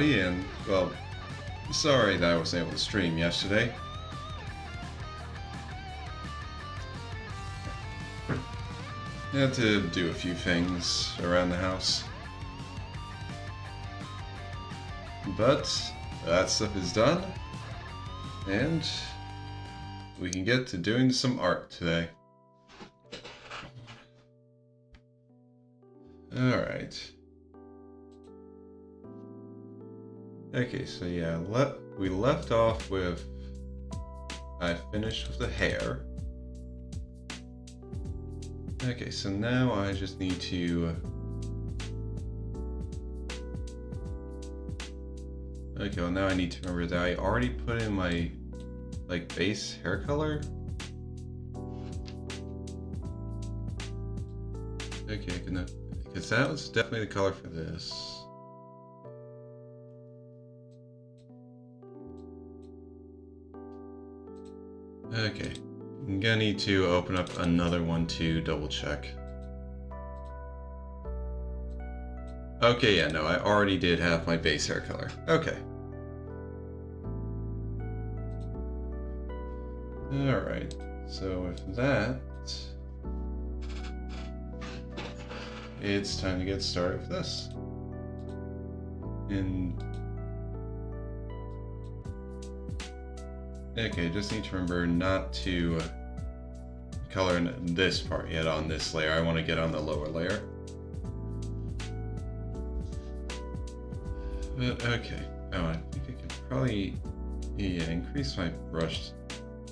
everybody, and, well, sorry that I wasn't able to stream yesterday. I had to do a few things around the house. But that stuff is done, and we can get to doing some art today. Alright. Okay, so yeah, we left off with... I finished with the hair. Okay, so now I just need to... Okay, well now I need to remember that I already put in my, like, base hair color. Okay, because that was definitely the color for this. Okay, I'm gonna need to open up another one to double check. Okay, yeah, no, I already did have my base hair color. Okay. Alright, so with that, it's time to get started with this. Okay, just need to remember not to color in this part yet on this layer. I want to get on the lower layer. But okay. Oh, I think I could probably increase my brush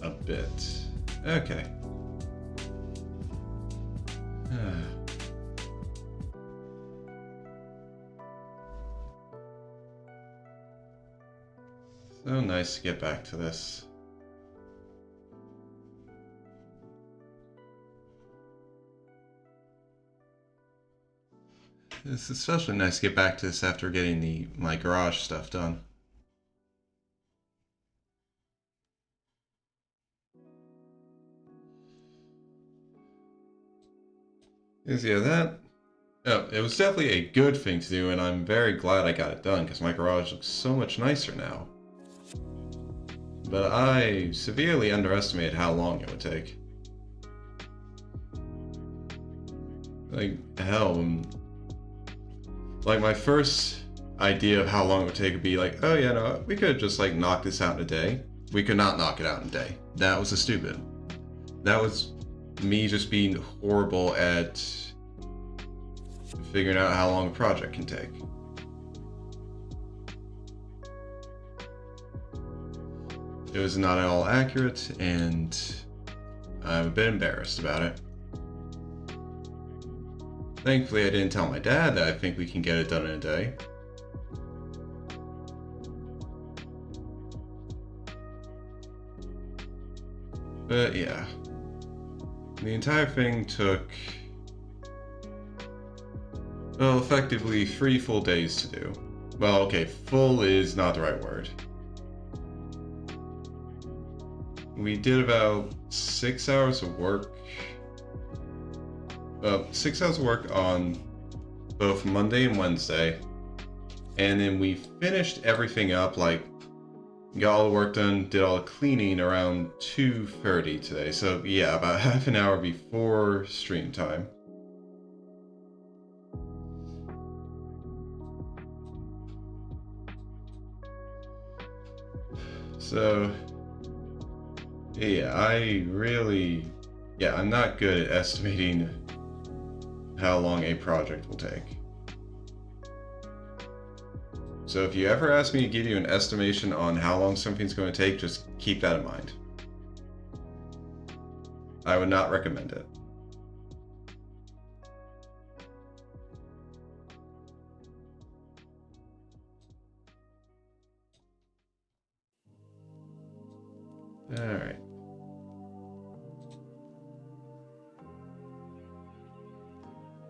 a bit. Okay. So nice to get back to this. It's especially nice to get back to this after getting my garage stuff done. Yeah, it was definitely a good thing to do, and I'm very glad I got it done, because my garage looks so much nicer now. But I severely underestimated how long it would take. Like, hell, like, my first idea of how long it would take would be like, oh yeah, no, we could just like knock this out in a day. We could not knock it out in a day. That was stupid. That was me just being horrible at figuring out how long a project can take. It was not at all accurate, and I'm a bit embarrassed about it. Thankfully, I didn't tell my dad that I think we can get it done in a day. But yeah, the entire thing took, well, effectively 3 full days to do. Well, okay, full is not the right word. We did about 6 hours of work. 6 hours of work on both Monday and Wednesday, and then we finished everything up, like got all the work done, did all the cleaning around 2:30 today. So yeah, about half an hour before stream time. So yeah, I'm not good at estimating how long a project will take. So if you ever ask me to give you an estimation on how long something's going to take, just keep that in mind. I would not recommend it. Alright.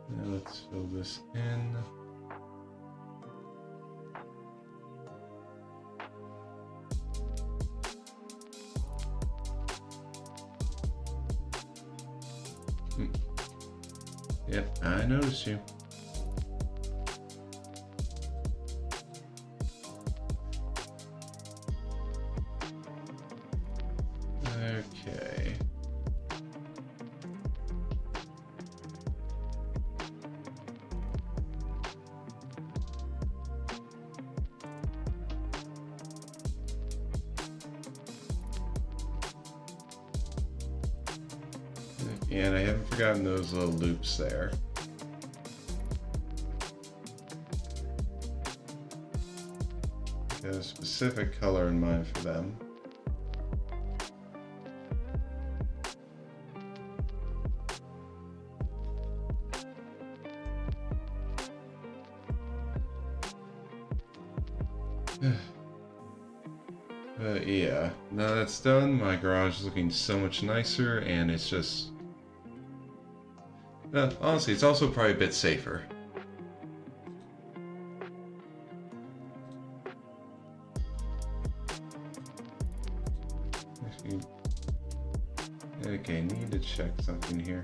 Now let's fill this in. Yep, I noticed you. Okay. And I haven't forgotten those little loops there. Got a specific color in mind for them. But yeah, now that's done, my garage is looking so much nicer, and it's just... honestly, it's also probably a bit safer. Okay, need to check something here.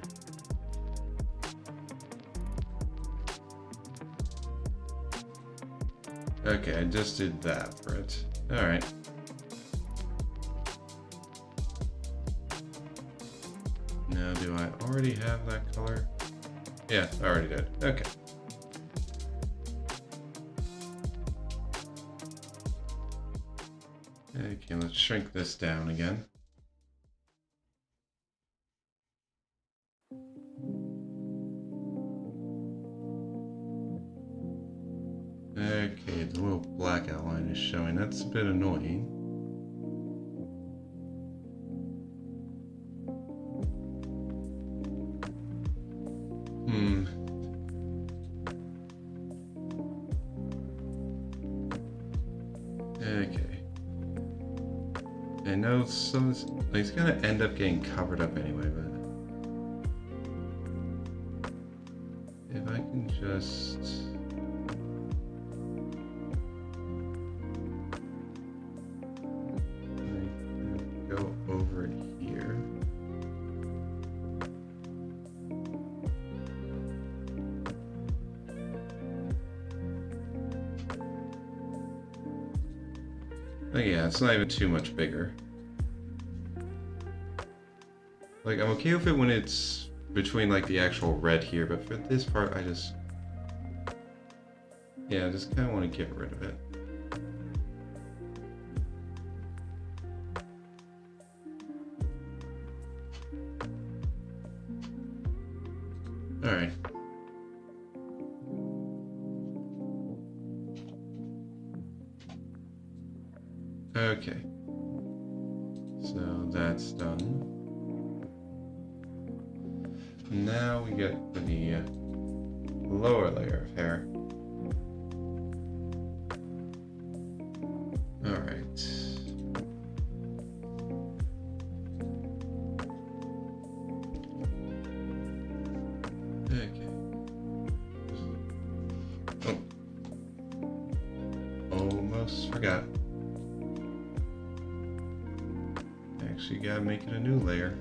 Okay, I just did that for it. Alright. Now, do I already have that color? Yeah, I already did. Okay. Okay, let's shrink this down again. Okay, the little black outline is showing. That's a bit annoying. Okay. I know some of this, like, it's gonna end up getting covered up anyway, but if I can just... go over it here. Oh yeah, it's not even too much bigger. Like, I'm okay with it when it's between, like, the actual red here, but for this part, I just... yeah, I just kind of want to get rid of it. Alright. Okay. So that's done. Now we get the lower layer of hair. Alright. Okay. Oh. Almost forgot. Actually, gotta make it a new layer.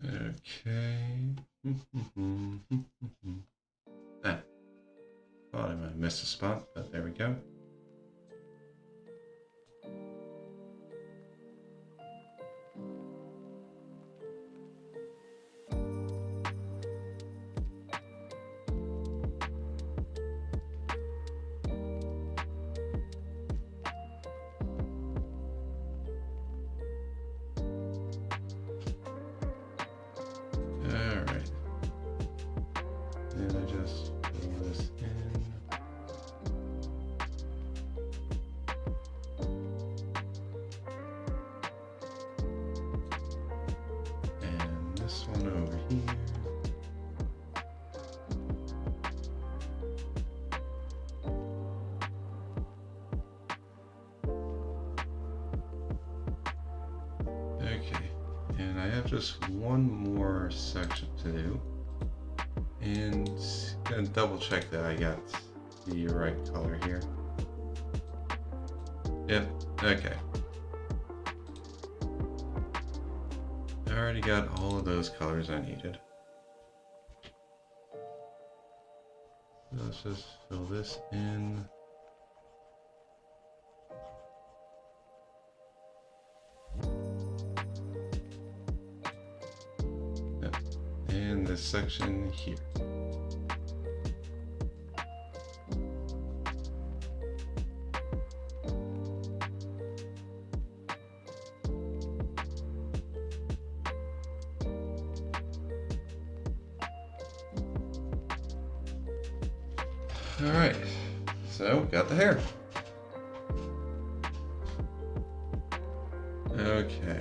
Okay. Thought I might have missed a spot, but there we go. Alright. And I just pull this in. And this one over here. Okay, and I have just one more section to do, and gonna double check that I got the right color here. Yep, okay. I already got all of those colors I needed. Let's just fill this in. Yep. And this section here. Alright, so got the hair. Okay.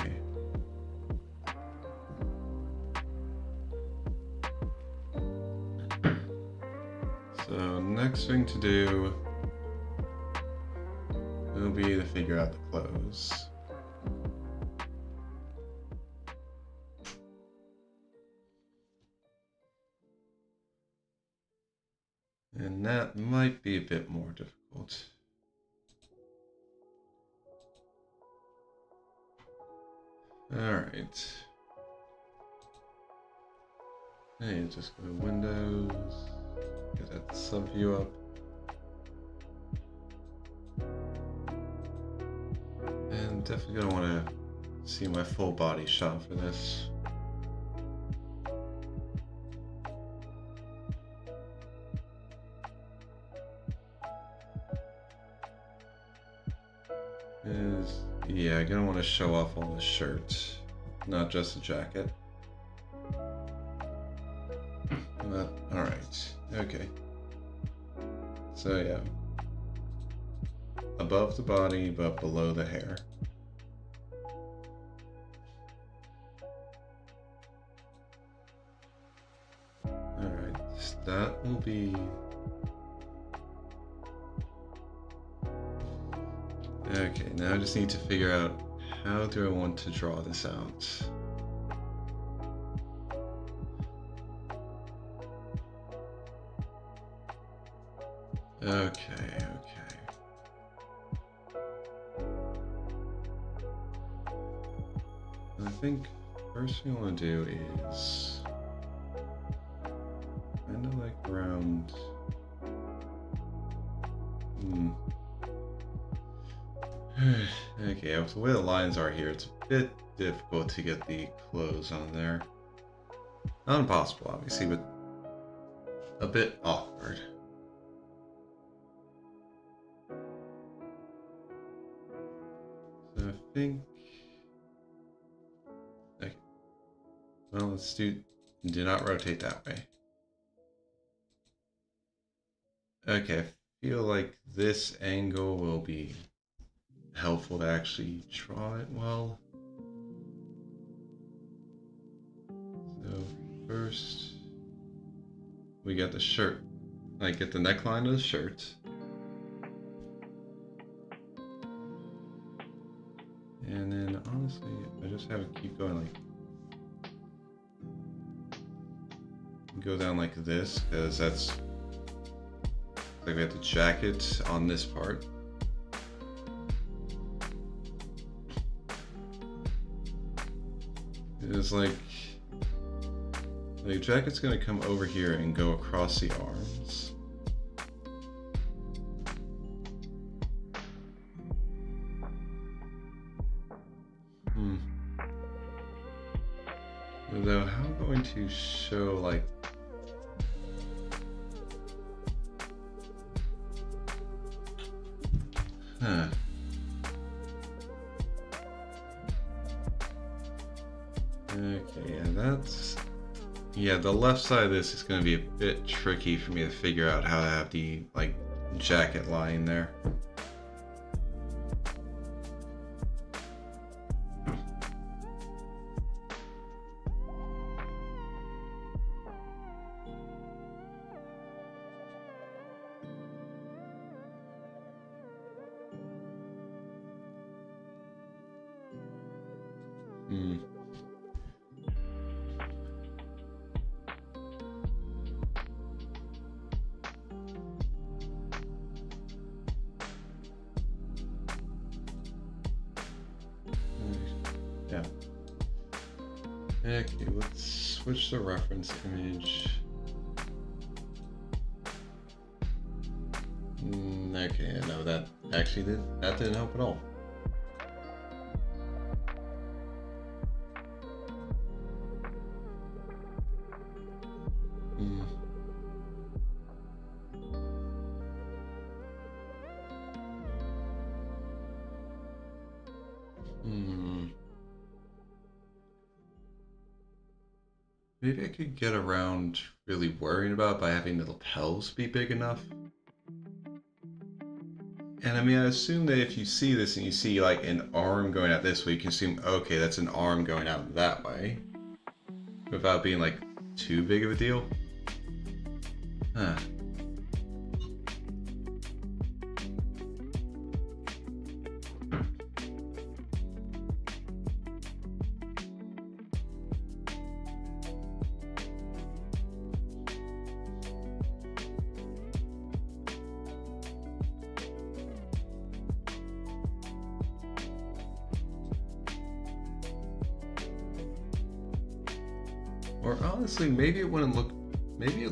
So next thing to do will be to figure out the clothes. And that might be a bit more difficult. Alright. Hey, just go to Windows, get that sub view up. And definitely gonna want to see my full body shot for this. Yeah, I'm gonna want to show off all the shirts, not just the jacket. Alright, okay. So yeah, above the body but below the hair. Alright, that will be... Okay, now I just need to figure out how do I want to draw this out. Okay. I think first thing I want to do is kind of like around... Okay, with the way the lines are here, it's a bit difficult to get the clothes on there. Not impossible, obviously, but a bit awkward. So I think... Okay. Well, let's do not rotate that way. Okay, I feel like this angle will be helpful to actually draw it well. So first, we got the shirt. Like, get the neckline of the shirt. And then, honestly, I just have it keep going like... Go down like this, because that's... Like, we have the jacket on this part. It's like the jacket's gonna come over here and go across the arms. Though, how am I going to show like... Huh. Okay, yeah, that's... Yeah, the left side of this is going to be a bit tricky for me to figure out how to have the, like, jacket lying there. Okay, let's switch the reference image. Okay, no, that didn't help at all. Maybe I could get around really worrying about by having the lapels be big enough. And I mean, I assume that if you see this and you see like an arm going out this way, you can assume, okay, that's an arm going out that way. Without being like too big of a deal. Huh. Or honestly, maybe it'd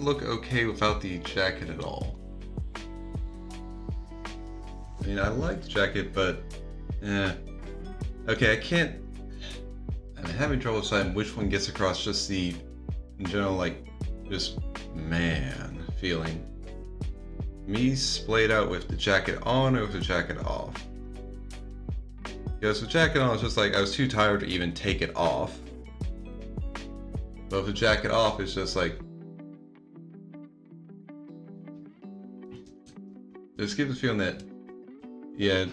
look okay without the jacket at all. I mean, I like the jacket, but, okay, I'm having trouble deciding which one gets across just the, in general, like, just man feeling. Me splayed out with the jacket on or with the jacket off. Because with the jacket on, it's just like, I was too tired to even take it off. But with the jacket off, it's just like... Just gives the feeling that... Yeah...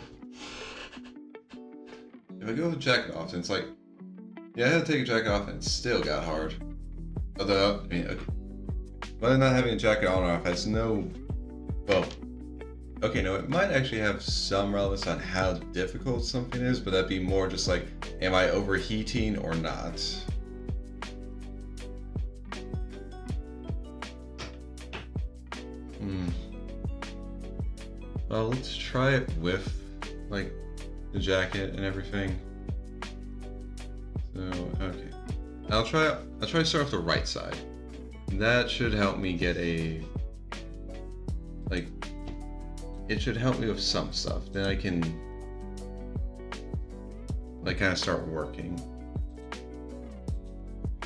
If I go with the jacket off, then it's like... Yeah, I had to take a jacket off and it still got hard. Although, I mean... Whether not having a jacket on or off has no... Well... Okay, no, it might actually have some relevance on how difficult something is, but that'd be more just like... Am I overheating or not? Well, let's try it with, like, the jacket and everything. So, okay. I'll try to start off the right side. That should help me get a, like, it should help me with some stuff. Then I can, like, kind of start working.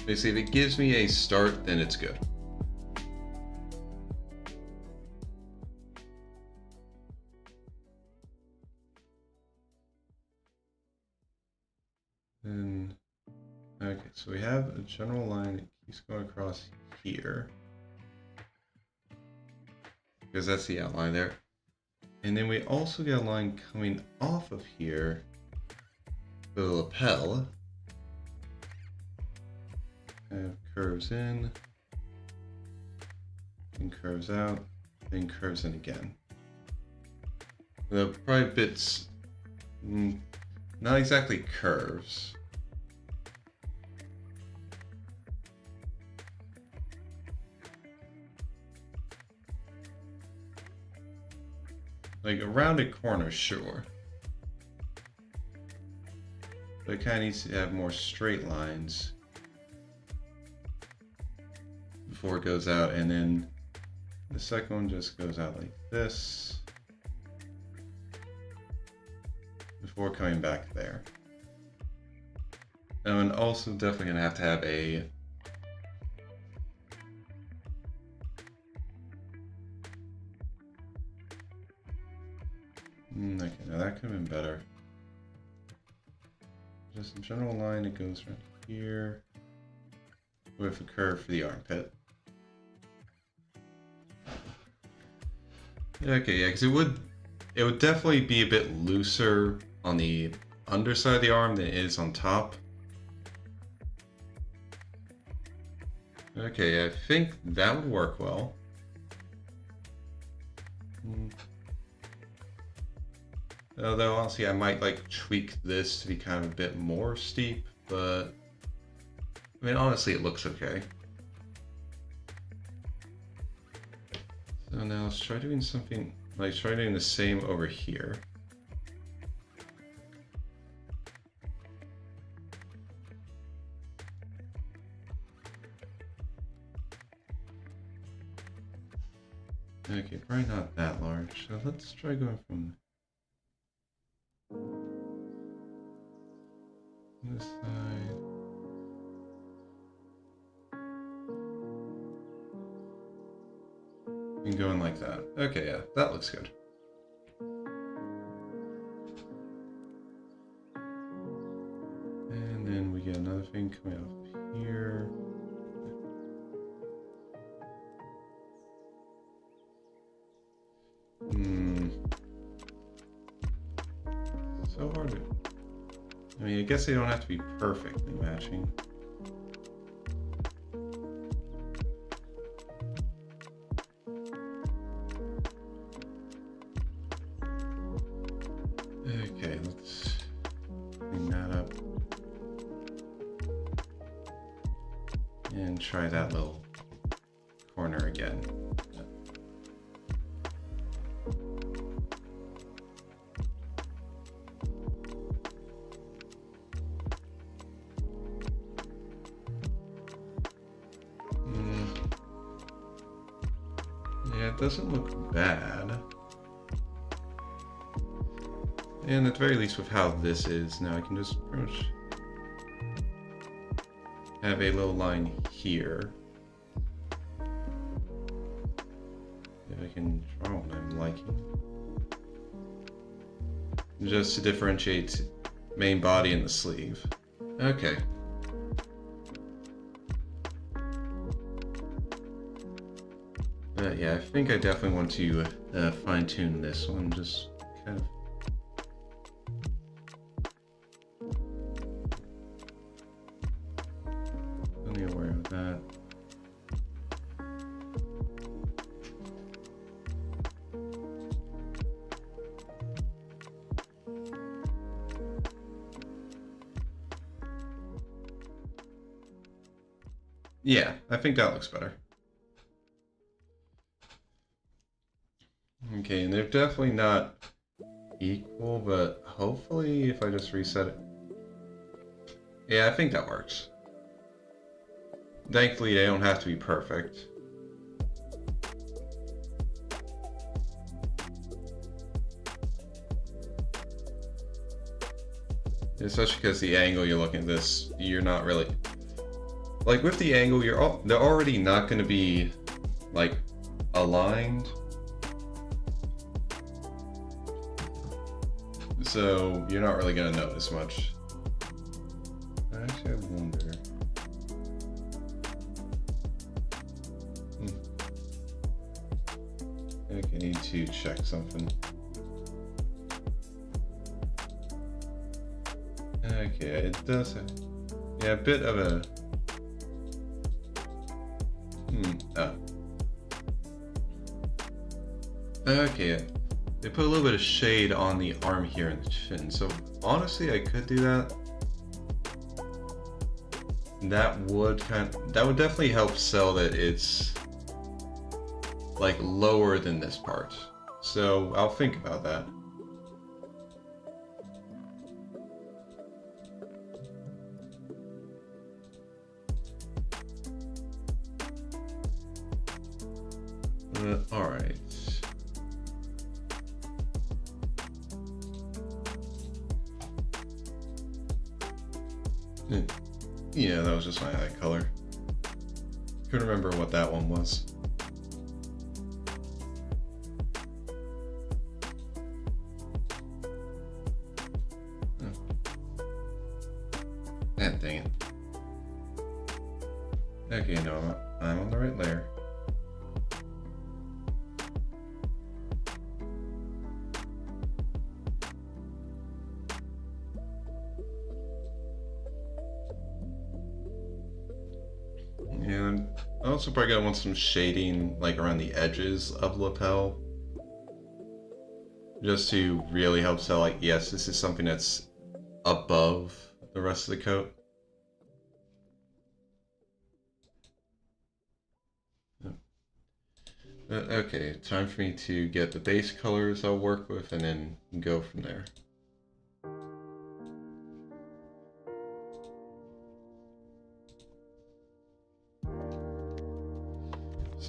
Basically, if it gives me a start, then it's good. Then, okay, so we have a general line that keeps going across here. Because that's the outline there. And then we also get a line coming off of here for the lapel. Kind of curves in, and curves out, then curves in again. The probably bits, not exactly curves. Like a rounded corner, sure. But it kind of needs to have more straight lines before it goes out, and then the second one just goes out like this before coming back there. And also definitely gonna have a okay, now that could have been better. Just a general line that goes right here with a curve for the armpit. Okay, yeah, because it would definitely be a bit looser on the underside of the arm than it is on top. Okay, I think that would work well. Although honestly, I might like tweak this to be kind of a bit more steep, but I mean, honestly, it looks okay. So now let's try doing something, like try doing the same over here. Okay, probably not that large. So let's try going from this side. And going like that. Okay, yeah, that looks good. And then we get another thing coming off here. So hard to... I mean, I guess they don't have to be perfectly matching. Okay, let's clean that up. And try that little corner again. Yeah, it doesn't look bad. And at the very least with how this is, now I can just pretty much have a little line here. If I can draw what I'm liking. Just to differentiate main body and the sleeve. Okay. Yeah, I think I definitely want to fine-tune this one, just kind of... Only aware of that. Yeah, I think that looks better. Okay, and they're definitely not equal, but hopefully if I just reset it... Yeah, I think that works. Thankfully, they don't have to be perfect. Especially because the angle you're looking at this, you're not really... Like, with the angle, they're already not going to be, like, aligned. So, you're not really going to notice much. Actually, I wonder... I think I need to check something. Okay, it does have... Yeah, a bit of a... Oh. Okay, they put a little bit of shade on the arm here and the chin, so honestly I could do that. That would definitely help sell that it's like lower than this part. So I'll think about that. All right. Yeah, that was just my eye color. Couldn't remember what that one was. Ah, dang it. Okay, no, I'm on the right layer. And I also probably gonna want some shading like around the edges of the lapel. Just to really help sell like, yes, this is something that's above the rest of the coat. Okay, time for me to get the base colors I'll work with and then go from there.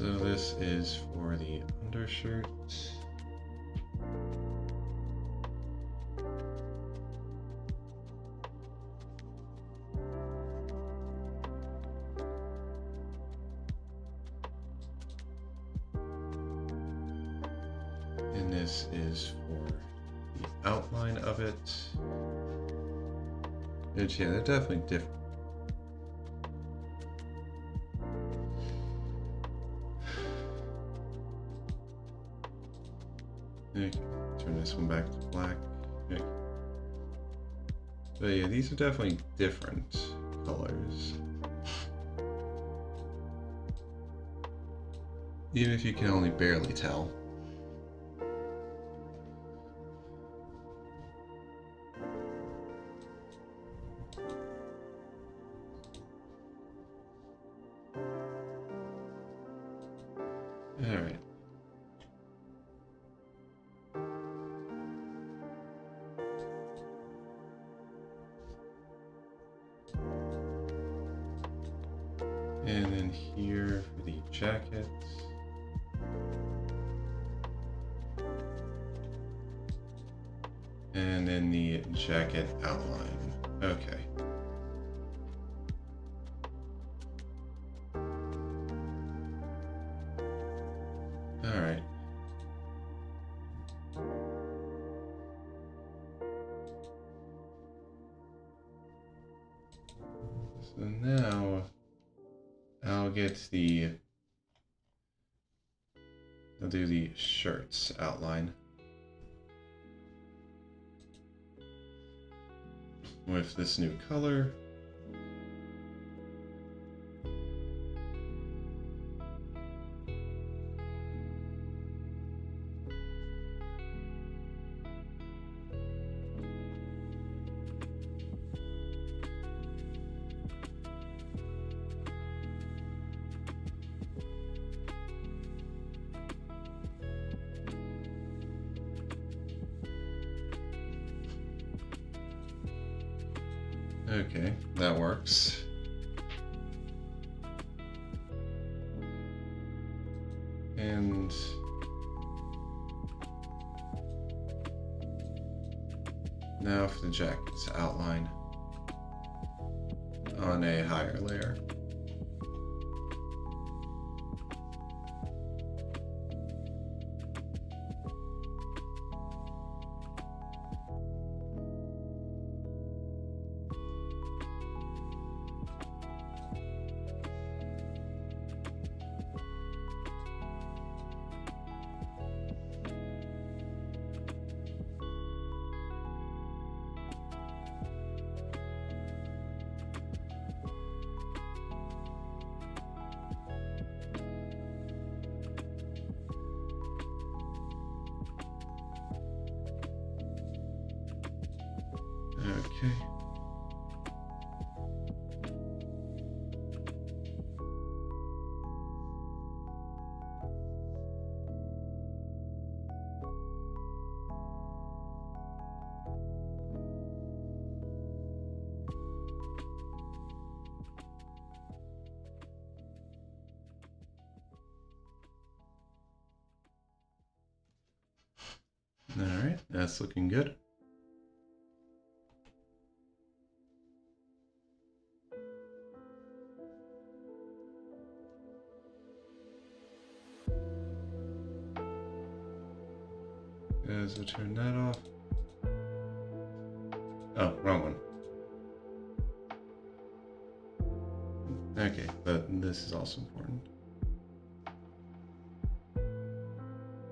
So this is for the undershirt. And this is for the outline of it. Which, yeah, they're definitely different. Okay, turn this one back to black. Okay. But yeah, these are definitely different colors. Even if you can only barely tell. Alright. And then here for the jacket. And then the jacket outline. Okay. Alright. So now I'll do the shirts outline with this new color. Okay, that works. And now for the jacket's outline on a higher layer. Okay. All right, that's looking good. Guys, we'll turn that off. Oh, wrong one. Okay, but this is also important.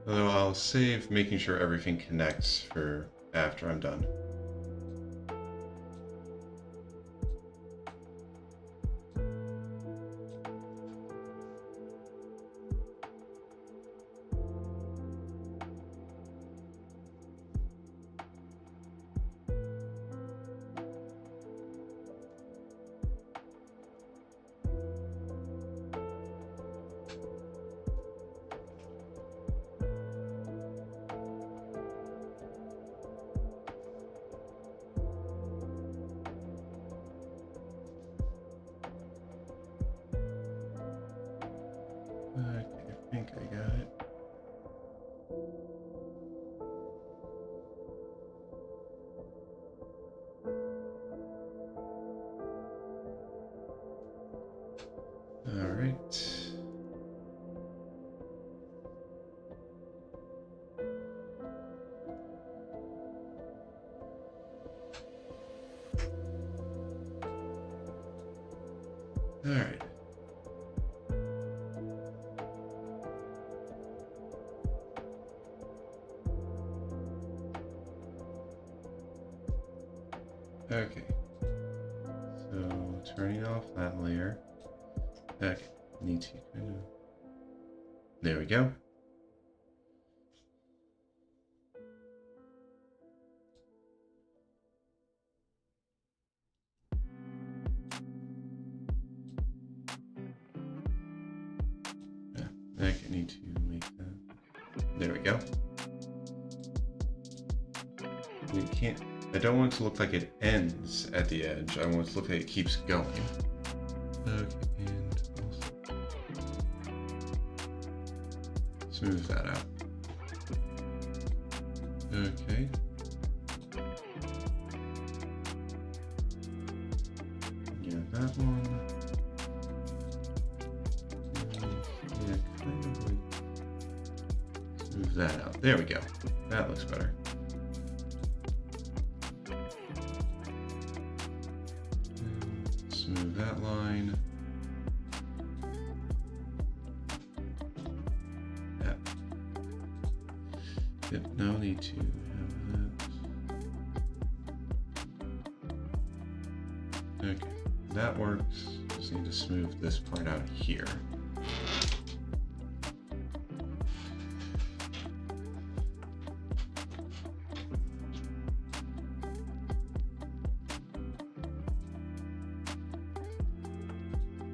Although I'll save making sure everything connects for after I'm done. Alright. Okay. So turning off that layer. Okay. Need to kind of. There we go. I need to make that. There we go. We can't. I don't want it to look like it ends at the edge. I want it to look like it keeps going. Okay, and also smooth that out. Okay. Yeah, that one. Yeah, kind of like smooth that out. There we go. That looks better. Smooth that line. Yeah. Yep, no need to have that. Okay, that works. Just need to smooth this part out here.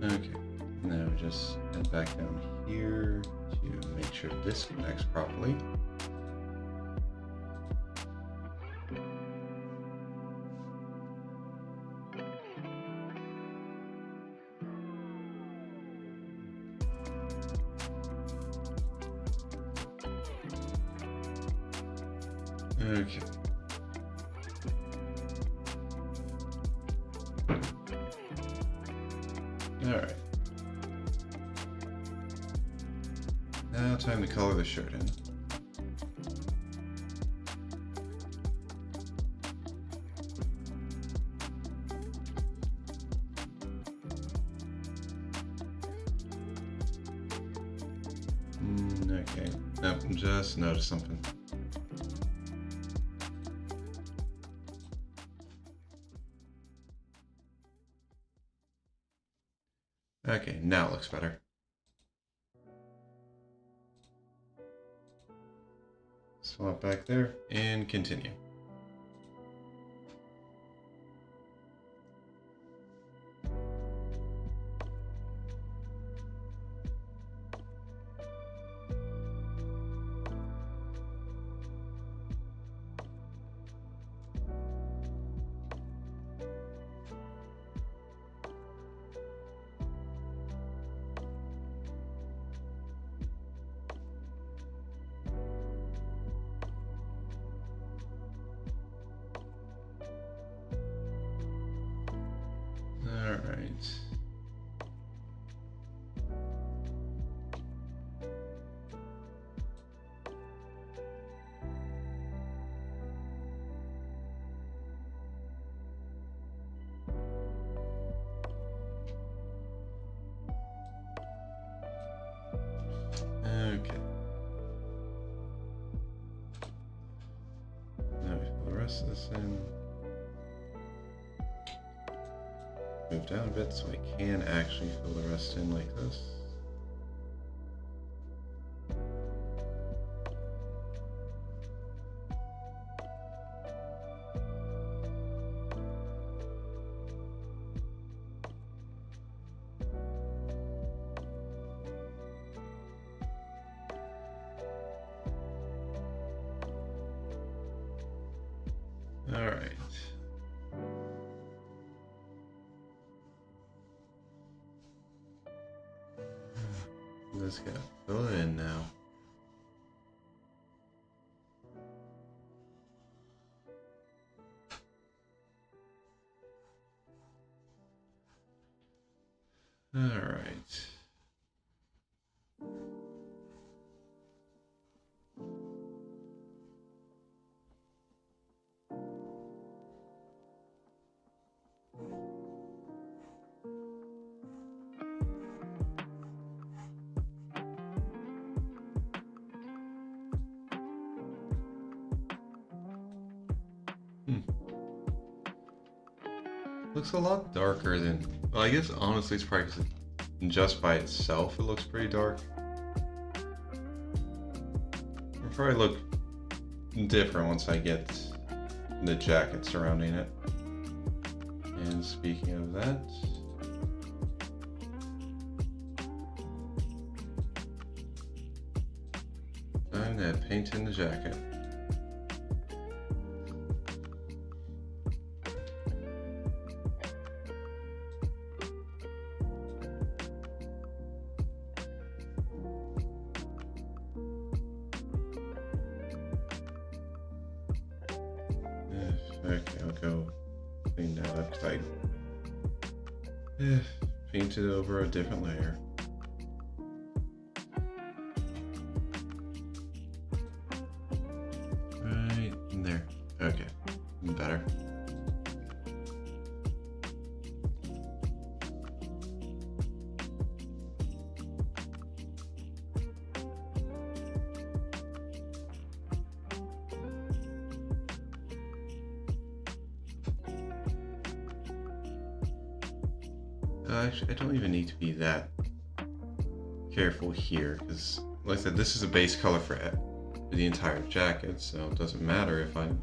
Okay, now just head back down here to make sure this connects properly. Okay. Alright. Now time to color the shirt in. Okay. Nope, just noticed something. Okay, now it looks better. Swap back there and continue. All right. Okay. Now we fill the rest of this in. Move down a bit so I can actually fill the rest in like this. All right. Just gotta fill it in now. All right. Looks a lot darker than, well, I guess honestly it's probably 'cause just by itself it looks pretty dark. It'll probably look different once I get the jacket surrounding it. And speaking of that, time to paint in the jacket. Okay, I'll go clean that up because I painted over a different layer. Right in there. Okay, better. Actually, I don't even need to be that careful here because, like I said, this is a base color for the entire jacket, so it doesn't matter if I'm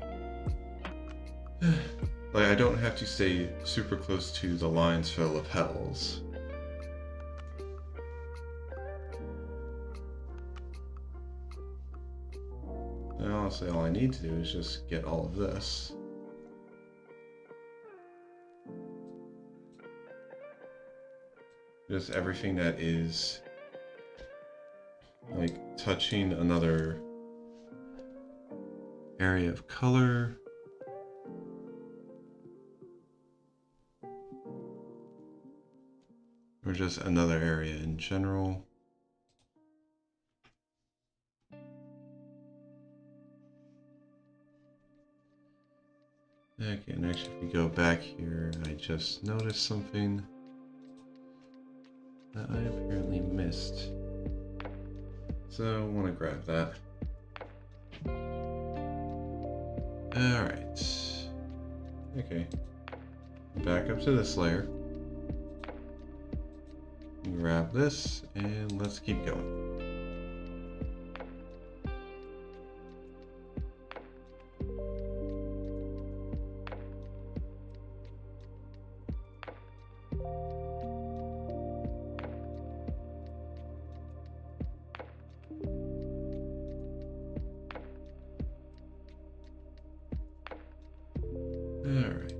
like, I don't have to stay super close to the lines for the lapels. And honestly, all I need to do is just get all of this. Just everything that is like touching another area of color. Or just another area in general. Okay, and actually if we go back here, I just noticed something that I apparently missed. So I want to grab that. Alright. Okay. Back up to this layer. Grab this, and let's keep going. Alright.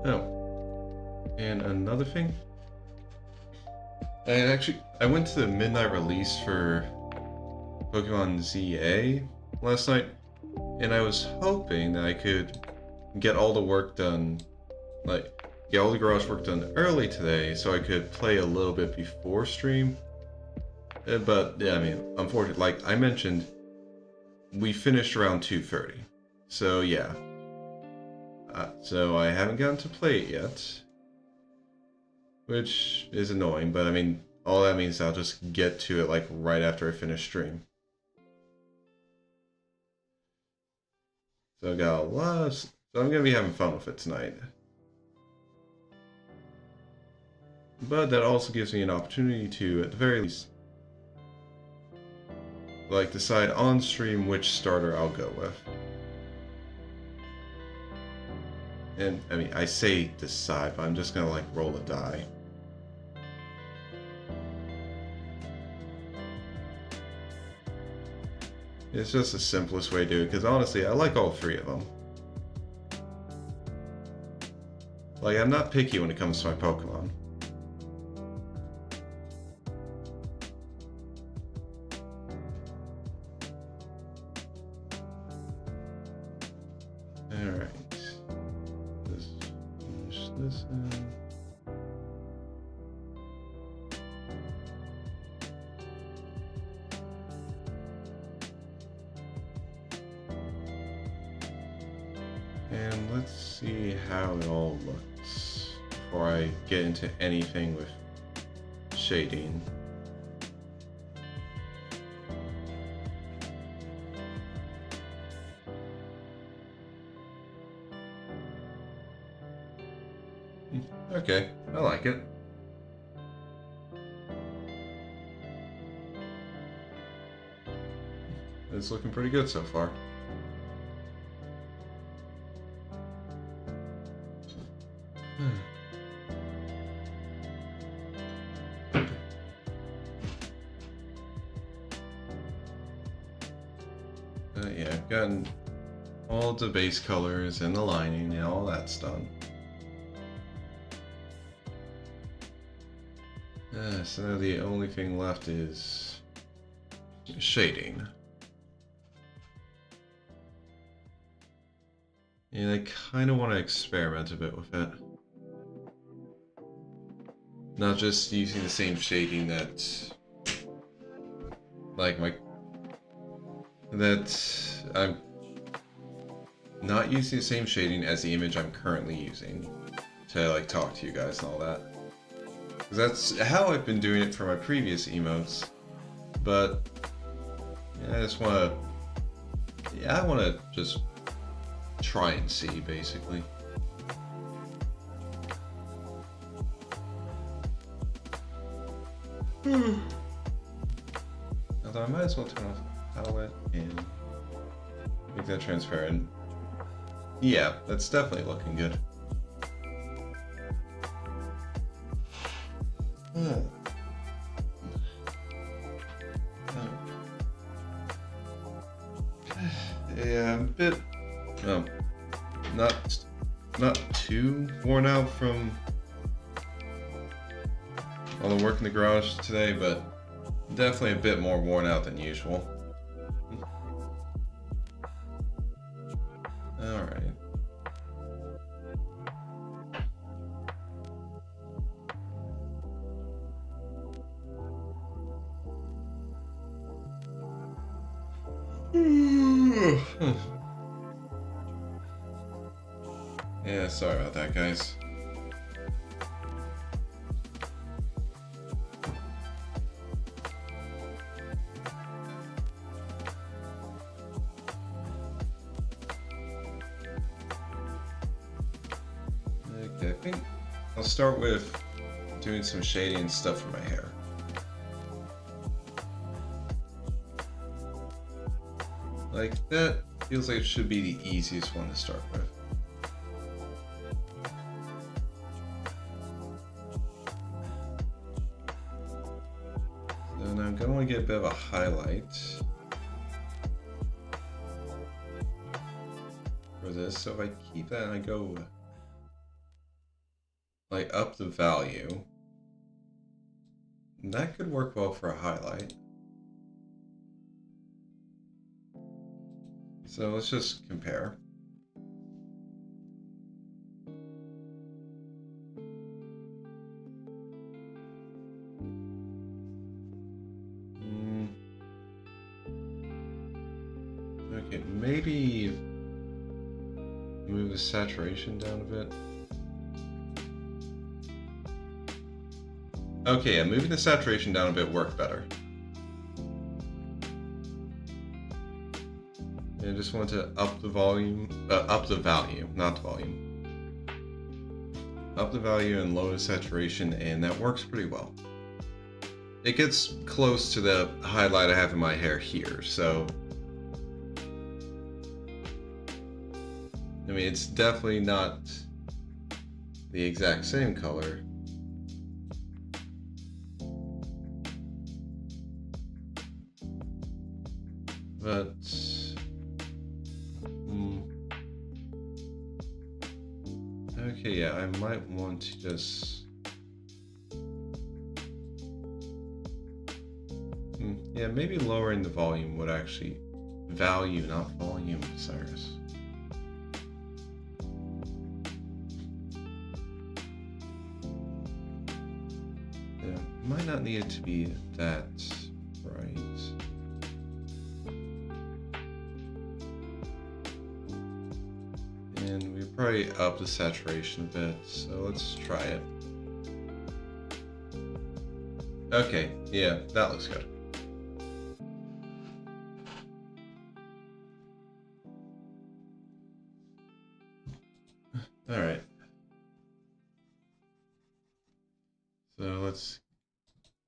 Oh, and another thing. I went to the midnight release for Pokemon ZA last night, and I was hoping that I could get all the work done, like get all the garage work done early today, so I could play a little bit before stream. But yeah, I mean, unfortunately, like I mentioned, we finished around 2:30, so yeah. So I haven't gotten to play it yet, which is annoying, but I mean, all that means I'll just get to it like right after I finish stream. So I got a lot of, so I'm gonna be having fun with it tonight. But that also gives me an opportunity to, at the very least, like decide on stream which starter I'll go with. And I mean, I say decide, but I'm just gonna like roll a die. It's just the simplest way to do it, because honestly, I like all three of them. Like, I'm not picky when it comes to my Pokemon. Alright. Let's finish this in. And let's see how it all looks before I get into anything with shading. Okay, I like it. It's looking pretty good so far. Yeah, I've gotten all the base colors and the lining and all that's done. So now the only thing left is shading. And I kind of want to experiment a bit with it. Not just using the same shading that, I'm not using the same shading as the image I'm currently using to talk to you guys and all that. Because that's how I've been doing it for my previous emotes, but yeah, I want to just try and see, basically. Although I might as well turn off the palette and make that transparent. Yeah, that's definitely looking good. Yeah, I'm a bit not too worn out from all the work in the garage today, but definitely a bit more worn out than usual. Alright. Yeah, sorry about that, guys. Okay, I think I'll start with doing some shading and stuff for my hair. That feels like it should be the easiest one to start with. So now I'm going to want to get a bit of a highlight for this. So if I keep that and I go up the value, that could work well for a highlight. So let's just compare. Okay, maybe move the saturation down a bit. Okay, yeah, moving the saturation down a bit worked better. I just want to up the volume, up the value, not the volume. Up the value and lower the saturation, and that works pretty well. It gets close to the highlight I have in my hair here, so... I mean, it's definitely not the exact same color. But... okay, yeah, I might want to just... yeah, maybe lowering the volume would actually... value, not volume, Cyrus. Yeah, might not need it to be that bright. And probably up the saturation a bit, so let's try it. Okay, yeah, that looks good. Alright. So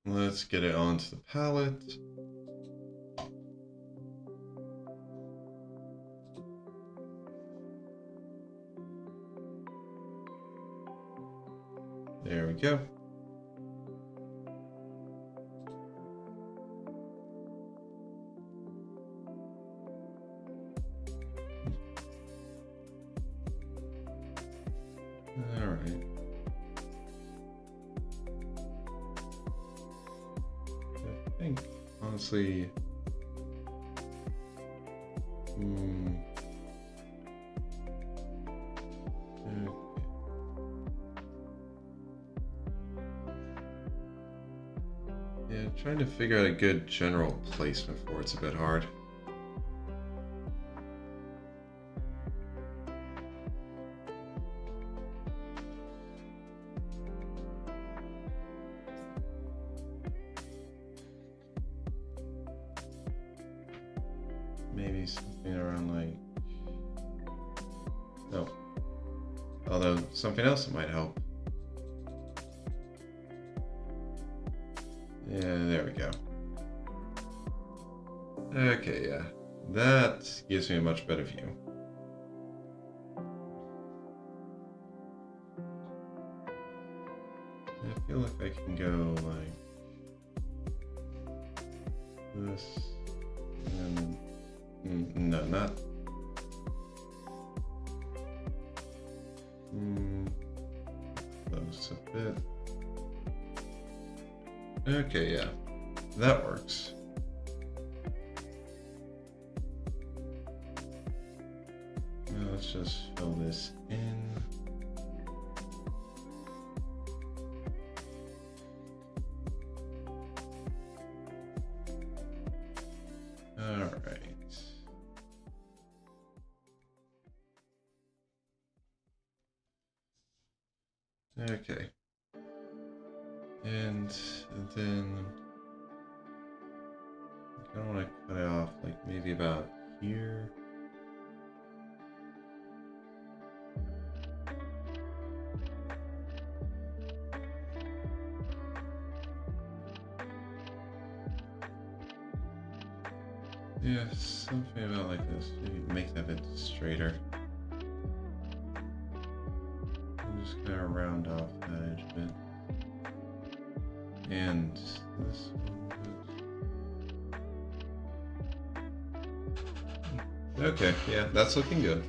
let's get it onto the palette. There we go. Alright. I think, honestly... Yeah, trying to figure out a good general placement for it's a bit hard. Maybe something around like... No. Although, something else that might help. Yeah, there we go. Okay, yeah. That gives me a much better view. I feel like I can go like this, and no, not. Close a bit. Okay, yeah, that works. Now let's just fill this in. All right. Okay. And then I kind of want to cut it off like maybe about here. Yeah, something about like this. Maybe make that a bit straighter. And just kind of round off that edge a bit. And this one. Okay, yeah, that's looking good.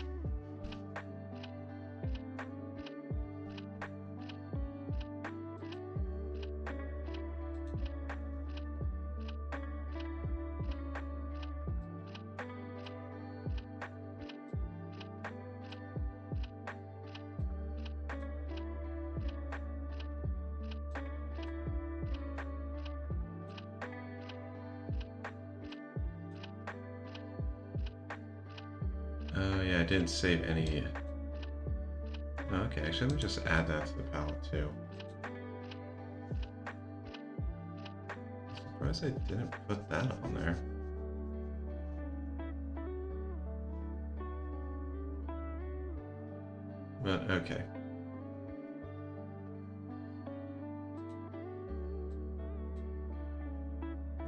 Yeah, I didn't save any. Okay, actually, let me just add that to the palette too. I'm surprised I didn't put that on there. But okay.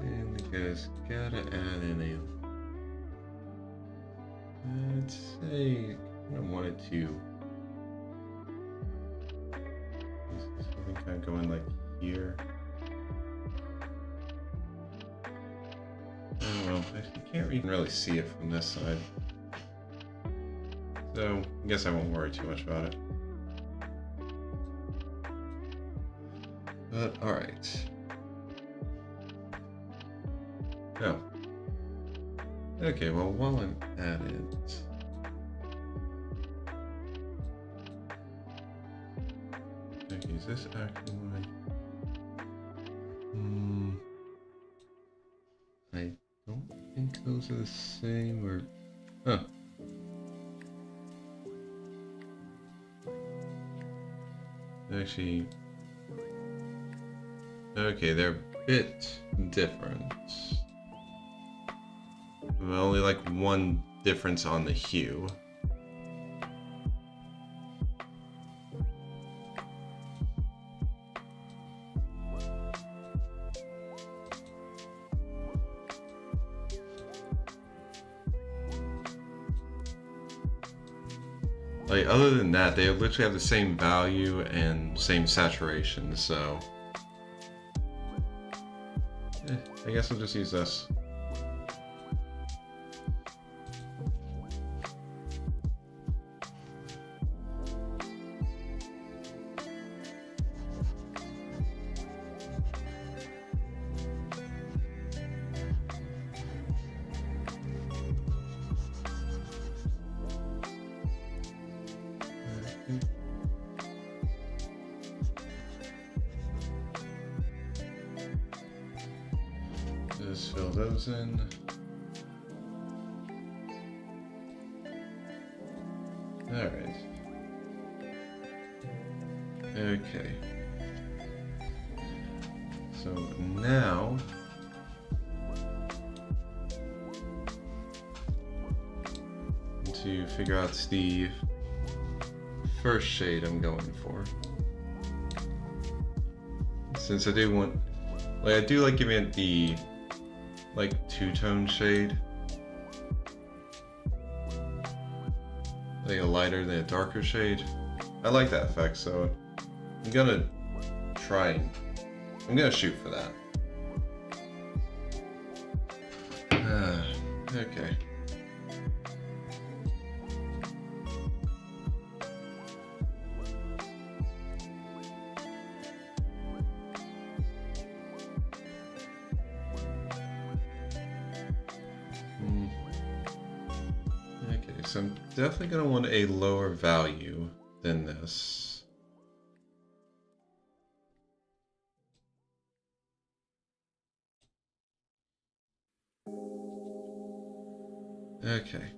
And you guys gotta add in a. I'd say I wanted to. Something kind of going like here. Oh well, you can't even really see it from this side. So I guess I won't worry too much about it. But alright. Oh. Okay, well while I'm at it. Okay, is this acting like I don't think those are the same or Actually, okay, they're a bit different. Only like one difference on the hue. Like, other than that, they literally have the same value and same saturation, so... I guess I'll just use this. Just fill those in. Alright. Okay. So now... to figure out the first shade I'm going for. Since I do want... like, I do like giving it the... like, two-tone shade. Like a lighter than a darker shade. I like that effect, so I'm gonna try. I'm gonna shoot for that. Okay. Okay, so I'm definitely gonna want a lower value than this. Okay.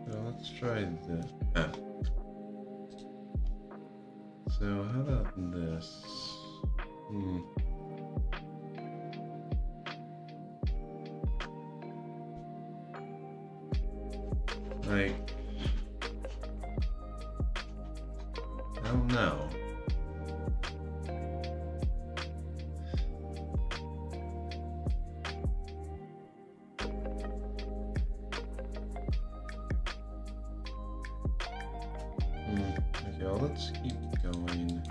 So let's try this. So how about this? Like, I don't know. Okay, well, let's keep going.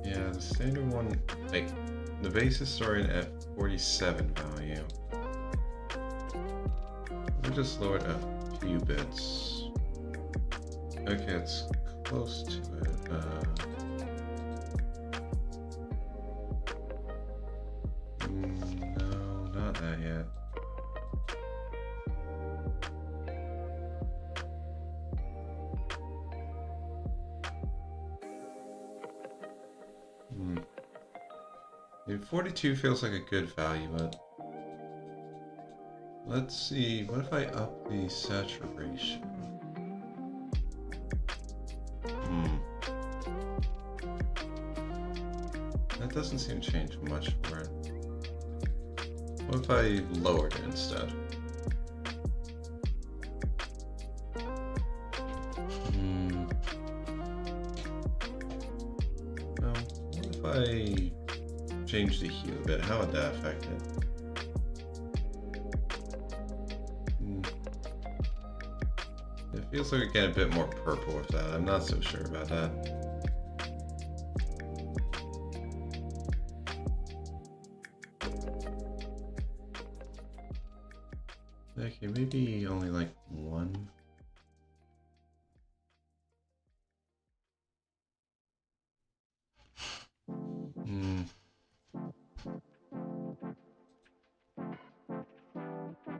Yeah, the standard one, like, the base is starting at 47 value. We'll just lower it a few bits. Okay, it's close to it. No, not that yet. Yeah, 42 feels like a good value, but let's see. What if I up the saturation? That doesn't seem to change much for it. What if I lowered it instead? No. What if I change the hue a bit? How would that affect it? It feels like we get a bit more purple with that. I'm not so sure about that. Okay, maybe only like one.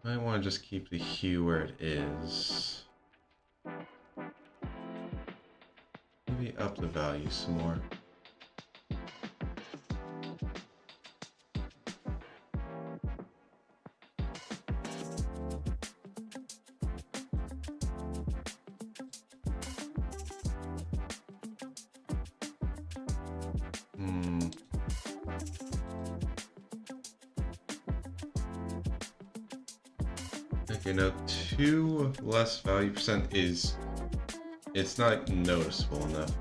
I want to just keep the hue where it is. maybe up the value some more. Okay, now 2 less value percent it's not noticeable enough.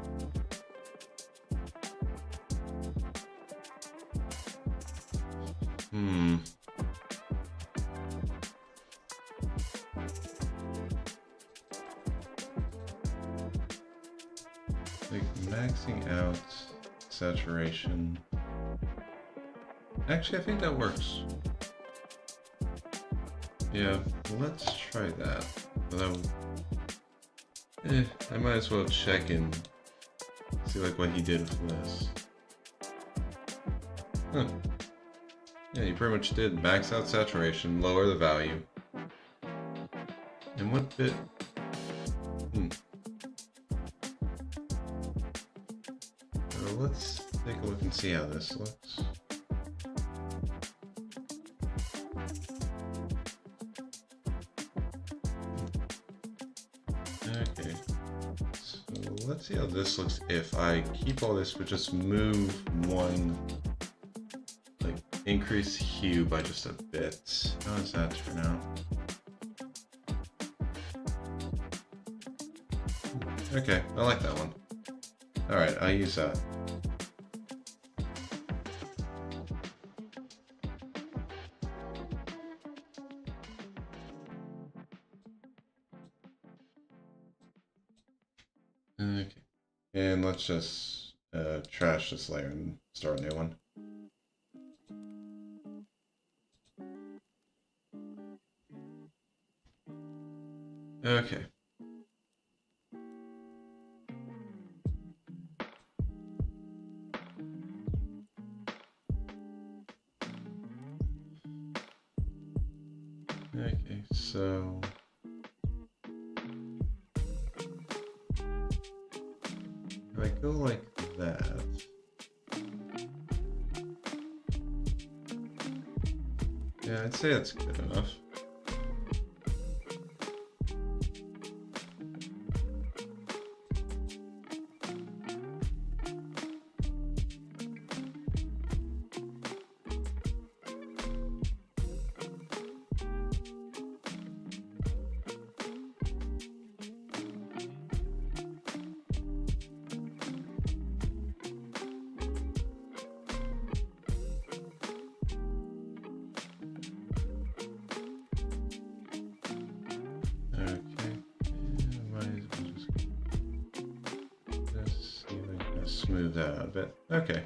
Like maxing out saturation. Actually, I think that works. Yeah, let's try that. Although, I might as well check and see like what he did with this. Huh. Yeah, he pretty much did max out saturation, lower the value. And what bit? So let's take a look and see how this looks. Okay, so let's see how this looks if I keep all this but just move one, like increase hue by just a bit. How does that turn out? Okay, I like that one. Alright, I'll use that. Okay, and let's just trash this layer and start a new one. Okay. Okay, so if I go like that, yeah, I'd say that's good enough. Smooth that out a bit. Okay.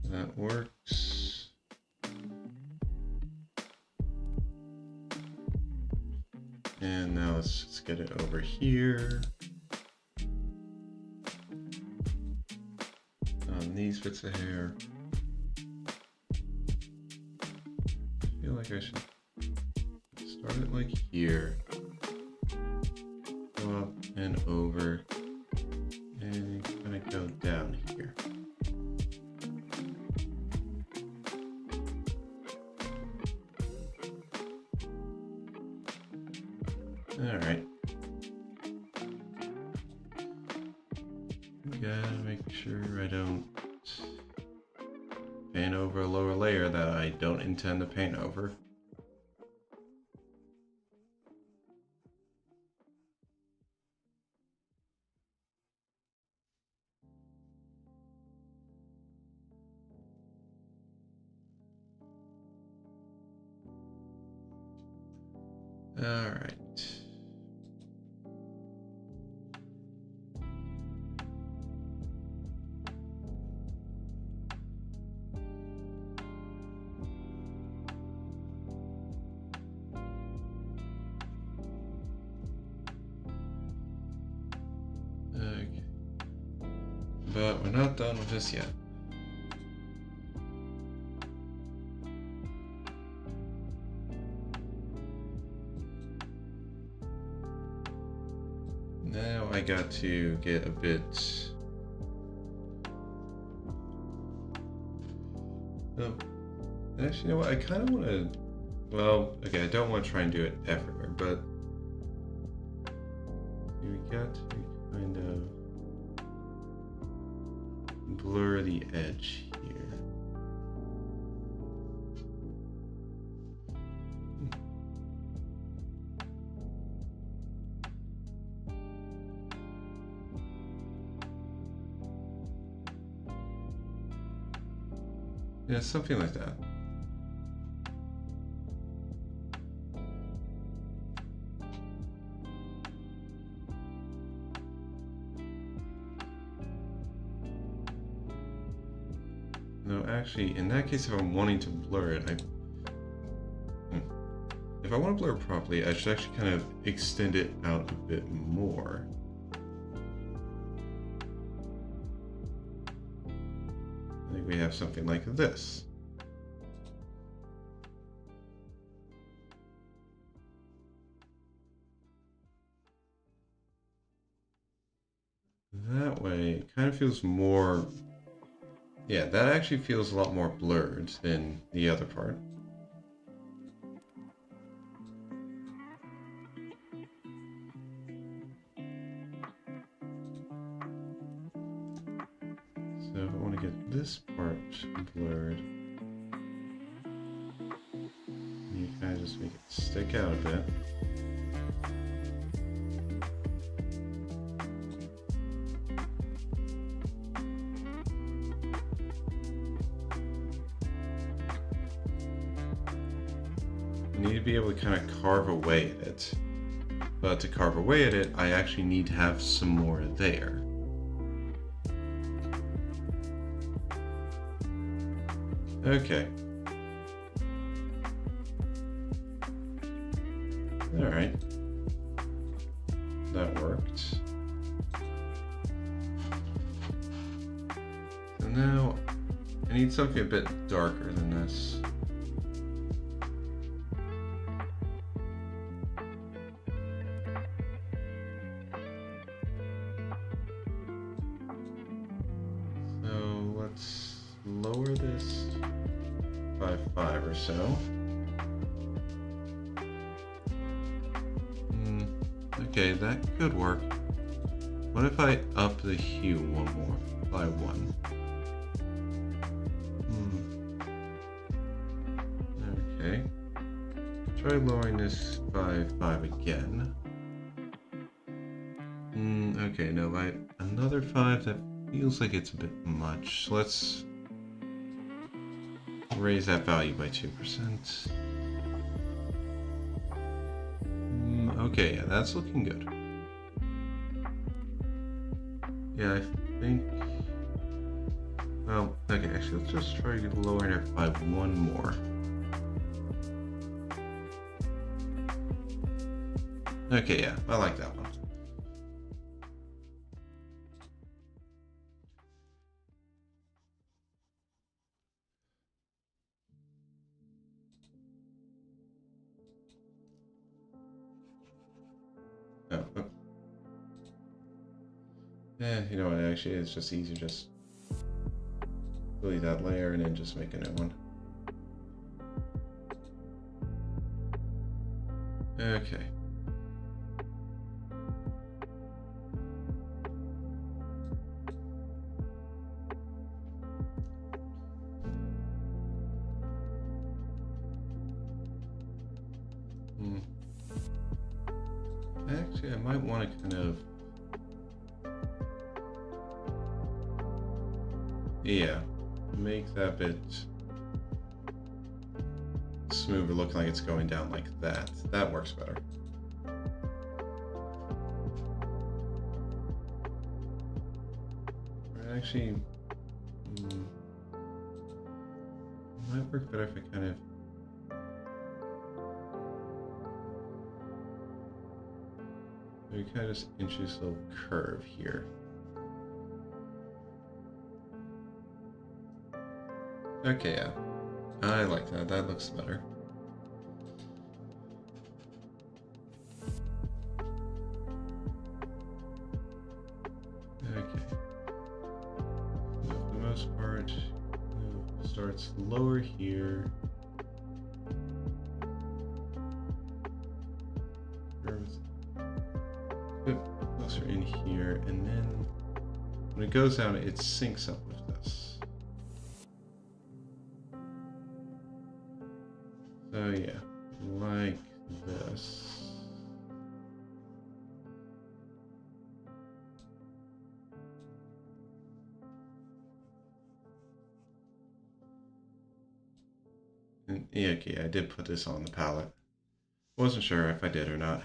That works. And now let's just get it over here. On these bits of hair. I feel like I should start it like here. Go up and over. And kind of go down here. All right. Gotta make sure I don't paint over a lower layer that I don't intend to paint over. All right. Okay. But we're not done with this yet. Now I got to get a bit... Oh, actually, you know what? I kind of want to... Well, okay, I don't want to try and do it everywhere, but... We got to kind of blur the edge here. Yeah, something like that. No, actually, in that case, if I'm wanting to blur it, if I want to blur it properly, I should actually kind of extend it out a bit more. I think we have something like this. That way, it kind of feels more... Yeah, that actually feels a lot more blurred than the other part. So if I want to get this part blurred, you kind of just make it stick out a bit. I need to be able to kind of carve away at it. But to carve away at it, I actually need to have some more there. Okay. Alright. That worked. So now, I need something a bit darker than this. So let's lower this by 5 or so. Okay, that could work. What if I up the hue one more by 1? Okay. Try lowering this by 5 again. Okay, no, by another 5, that feels like it's a bit much. So let's raise that value by 2%. Okay, yeah, that's looking good. Yeah, I think... Well, okay, actually, let's just try lowering it by 1 more. Okay, yeah, I like that one. Oh. Yeah, you know what, actually, it's just easier just delete that layer and then just make a new one. Okay. Actually, I might want to kind of... Yeah, make that bit smoother, looking like it's going down like that. That works better. Or actually, it might work better if I kind of... We kind of just introduce a little curve here. Okay, yeah. I like that. That looks better. starts lower here. A bit closer in here, and then when it goes down, it syncs up with this. So yeah, like this. And yeah, okay, I did put this on the palette. Wasn't sure if I did or not.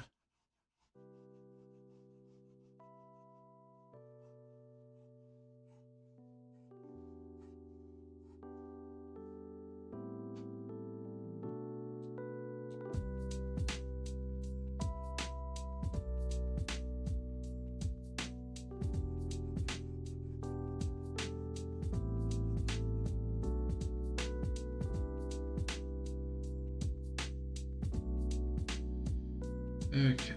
Okay.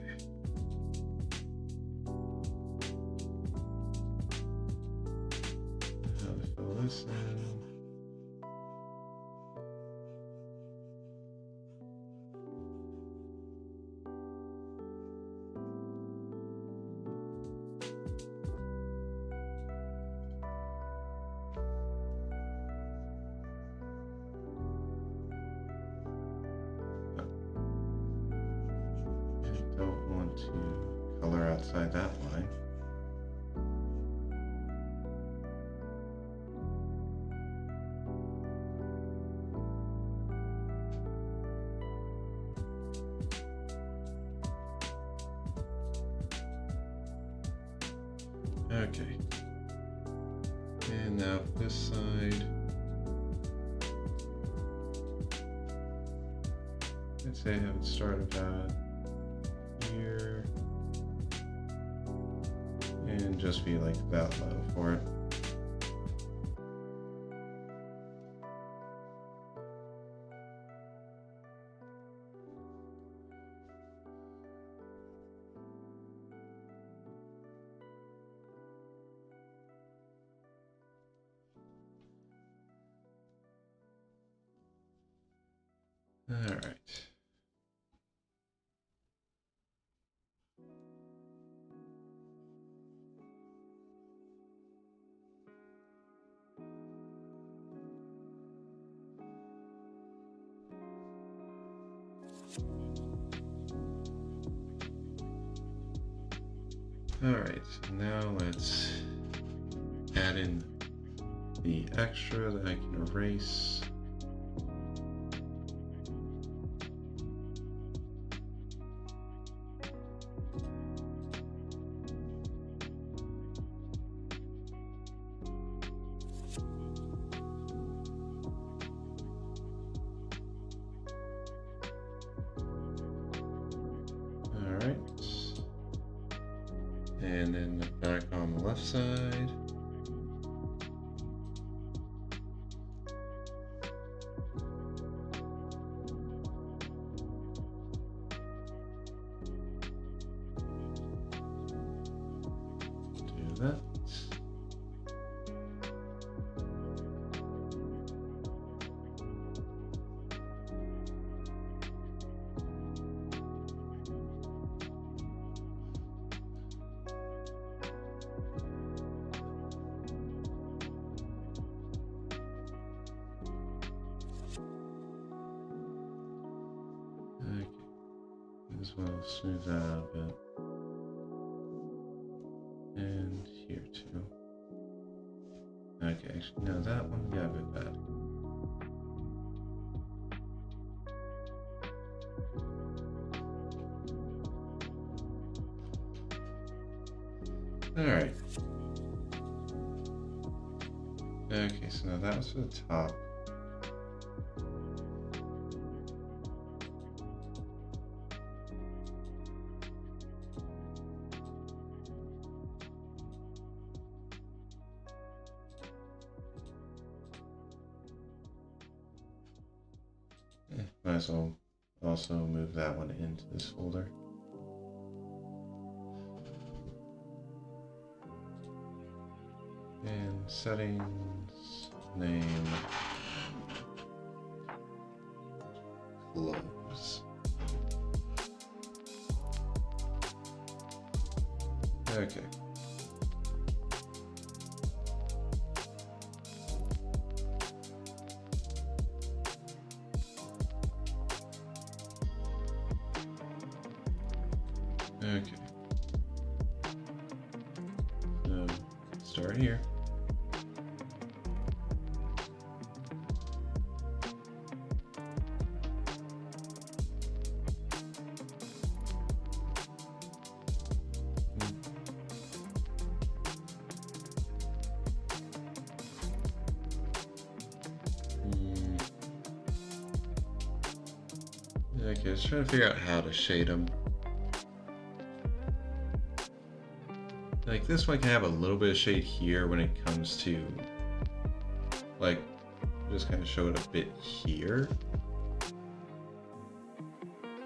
How to fill this in. I don't want to color outside that line. Okay. And now this side. I'd say I have it start about here. And just be like that low for it. All right. All right, so now let's add in the extra that I can erase. All right. And then back on the left side. Do that. Okay. This one will smooth that out a bit. And here too. Okay, actually, no, that one got a bit bad. All right. Okay, so now that was for the top. Might as well also move that one into this folder. And settings, name, close. Okay. Okay. So, start here. Okay, let's try to figure out how to shade them. Like this one can have a little bit of shade here when it comes to, like, just kind of show it a bit here.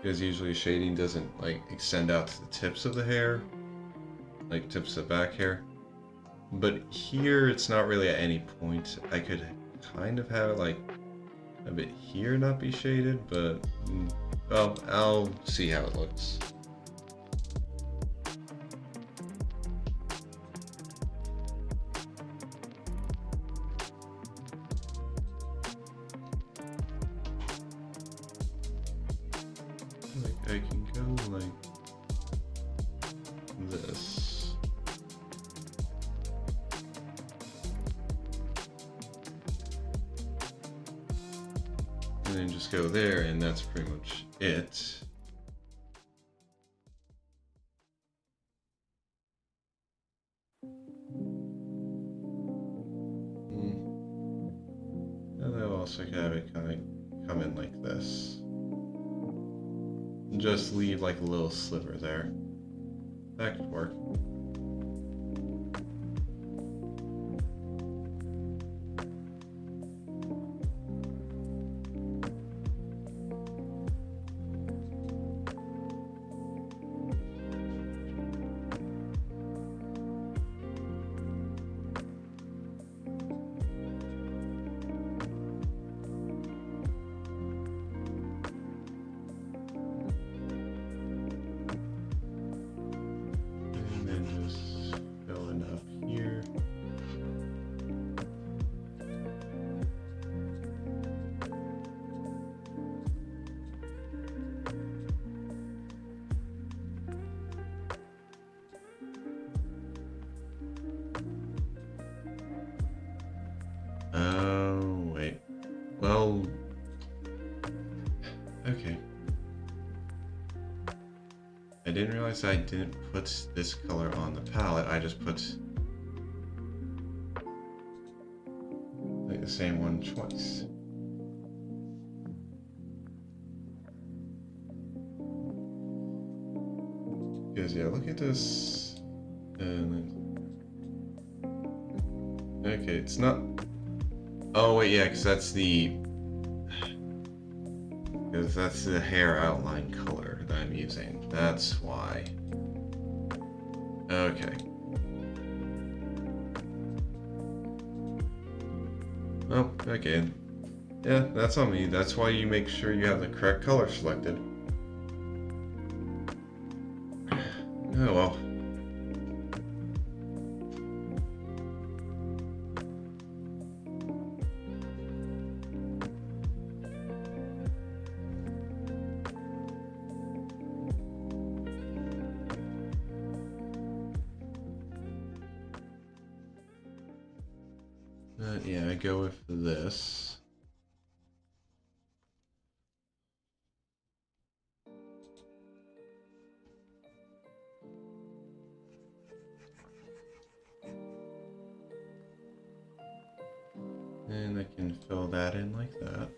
Because usually shading doesn't like extend out to the tips of the hair, like tips of the back hair. But here it's not really at any point. I could kind of have it like a bit here not be shaded, but well, I'll see how it looks. Like I can go like this. And then just go there, and that's pretty much it. And I'll also have it kind of come in like this. And just leave like a little sliver there. That could work. Oh, wait. Well, okay. I didn't realize I didn't put this color on the palette. I just put like the same one twice. Because yeah, look at this. And then, okay, it's not. Oh wait, yeah, because that's the hair outline color that I'm using. That's why. Okay. Oh, okay. Yeah, that's on me. That's why you make sure you have the correct color selected. Oh well. Yeah, I go with this. And I can fill that in like that.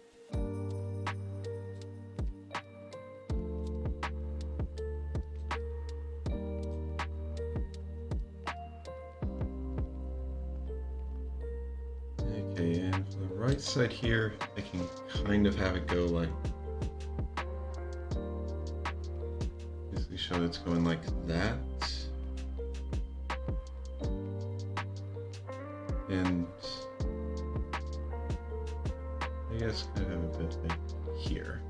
Okay, and for the right side here, I can kind of have it go like, basically show it's going like that. And I guess kind of have a bit here.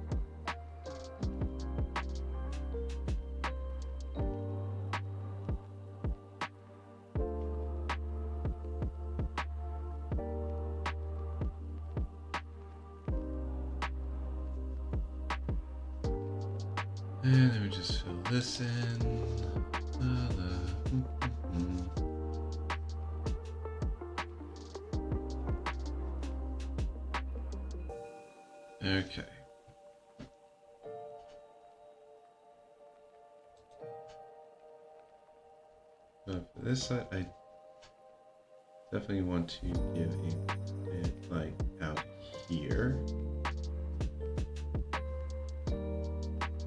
And then we just fill this in. Okay. So for this side, I definitely want to give it like out here.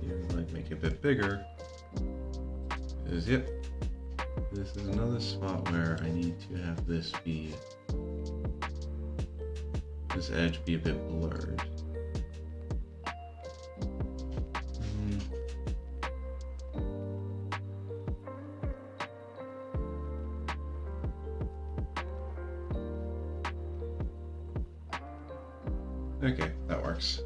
Even like make it a bit bigger. Because yep, this is another spot where I need to have this edge be a bit blurred. Okay, that works.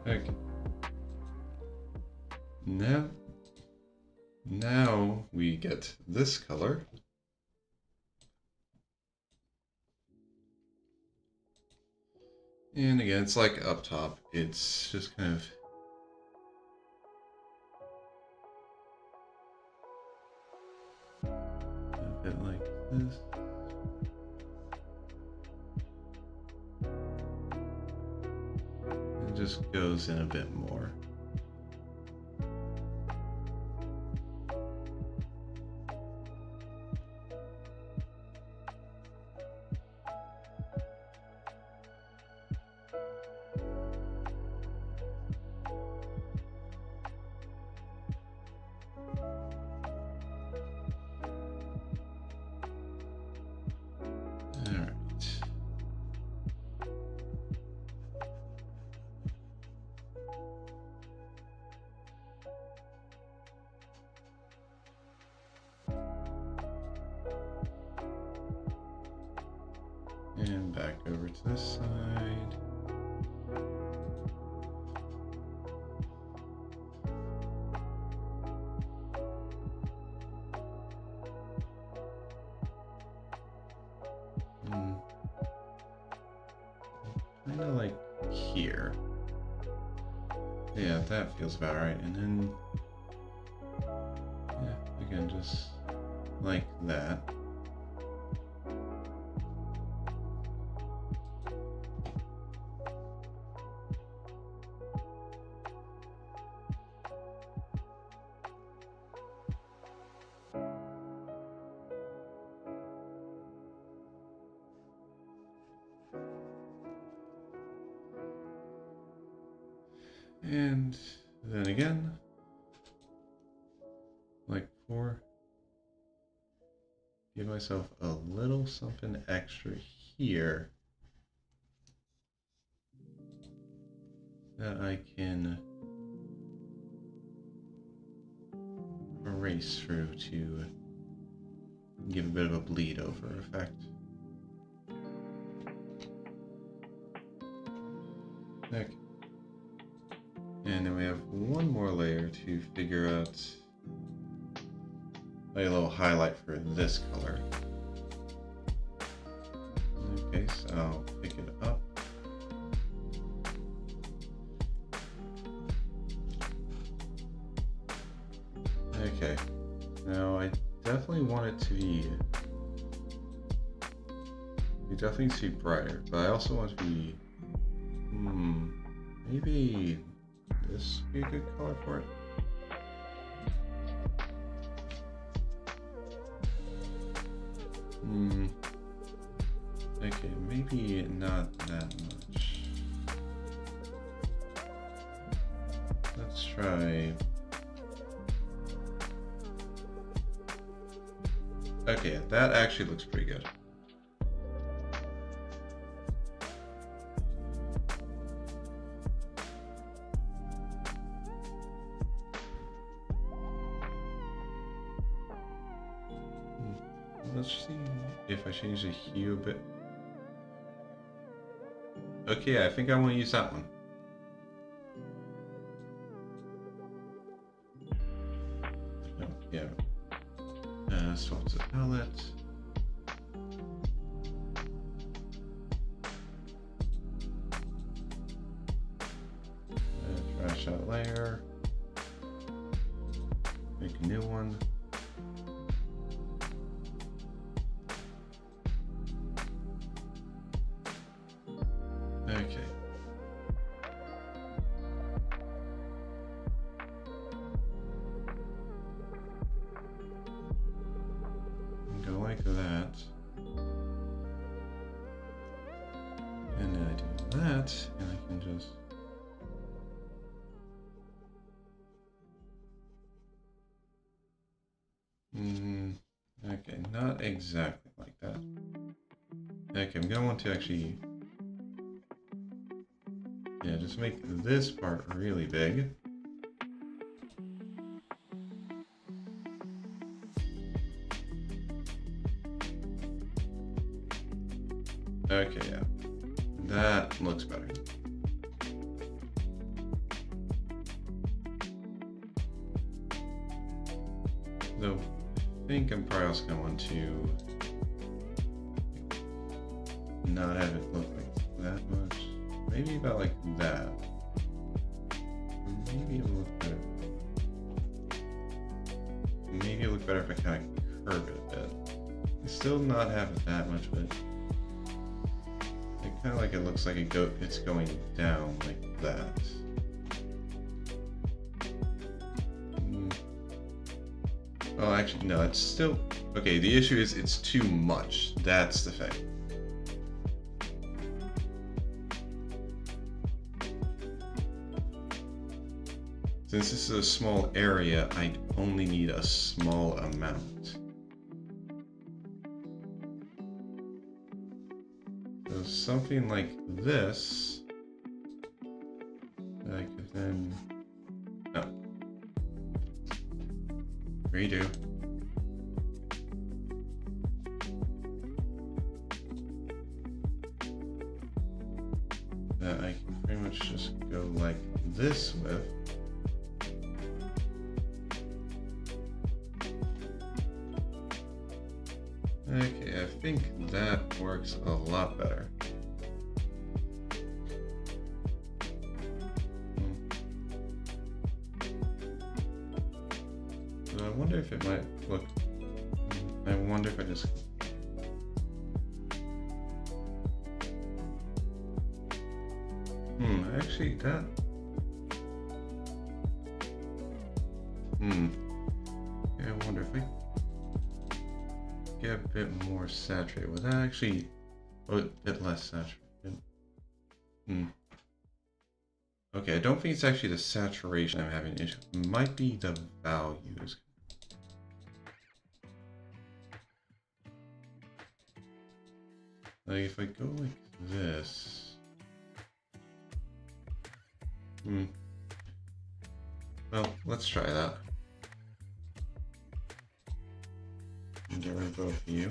Okay. Now we get this color. And again, it's like up top. It's just kind of a bit like this. It just goes in a bit more. And back over to this side. Kind of like here. Yeah, that feels about right. And then, yeah, again, just like that. And then again, like before, give myself a little something extra here that I can erase through to give a bit of a bleed over effect. Okay. And then we have one more layer to figure out like a little highlight for this color. Okay, so I'll pick it up. Okay, now I definitely want it to be, it definitely needs to be brighter, but I also want it to be, maybe this would be a good color for it. Okay, maybe not that much. Let's try. Okay, that actually looks pretty good. Let's see if I change the hue a bit. Okay, I think I want to use that one. Oh, yeah. Swap to palette. that layer. Make a new one. Okay. Go like that. And then I do that, and I can just... okay, not exactly like that. Okay, I'm gonna want to actually... yeah, just make this part really big. Okay, yeah. That looks better. Though, I think I'm probably also going to want to not have it look like that much. Maybe about like that. Maybe it'll look better. Maybe it'll look better if I kind of curve it a bit. I still not have it that much, but it kind of like it looks like it's going down like that. Oh, actually, no, it's still... okay, the issue is it's too much. That's the thing. Since this is a small area, I only need a small amount. So something like this, I could then... no. Redo. That I can pretty much just go like this with. Okay, I think that works a lot better. So I wonder if it might look... I wonder if I just... actually that... yeah, I wonder if I get a bit more saturated. Would that actually... oh, a bit less saturated. Okay, I don't think it's actually the saturation I'm having an issue. It might be the values. Like if I go like this... well, let's try that. Get rid of both of you.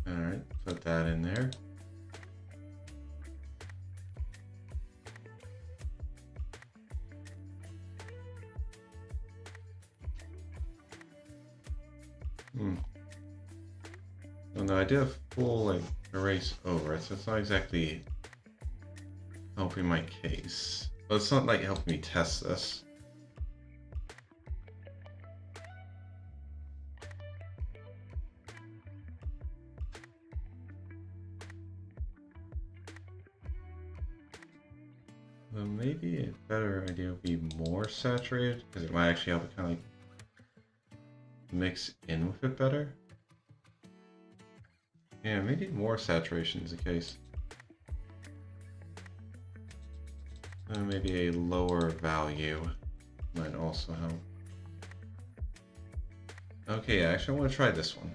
Alright, put that in there. Well, no, I did a full like erase over it, so it's not exactly helping my case. But it's not like helping me test this. So maybe a better idea would be more saturated, because it might actually help it kind of like mix in with it better. Yeah, maybe more saturation is the case. Maybe a lower value might also help. Okay, actually I want to try this one.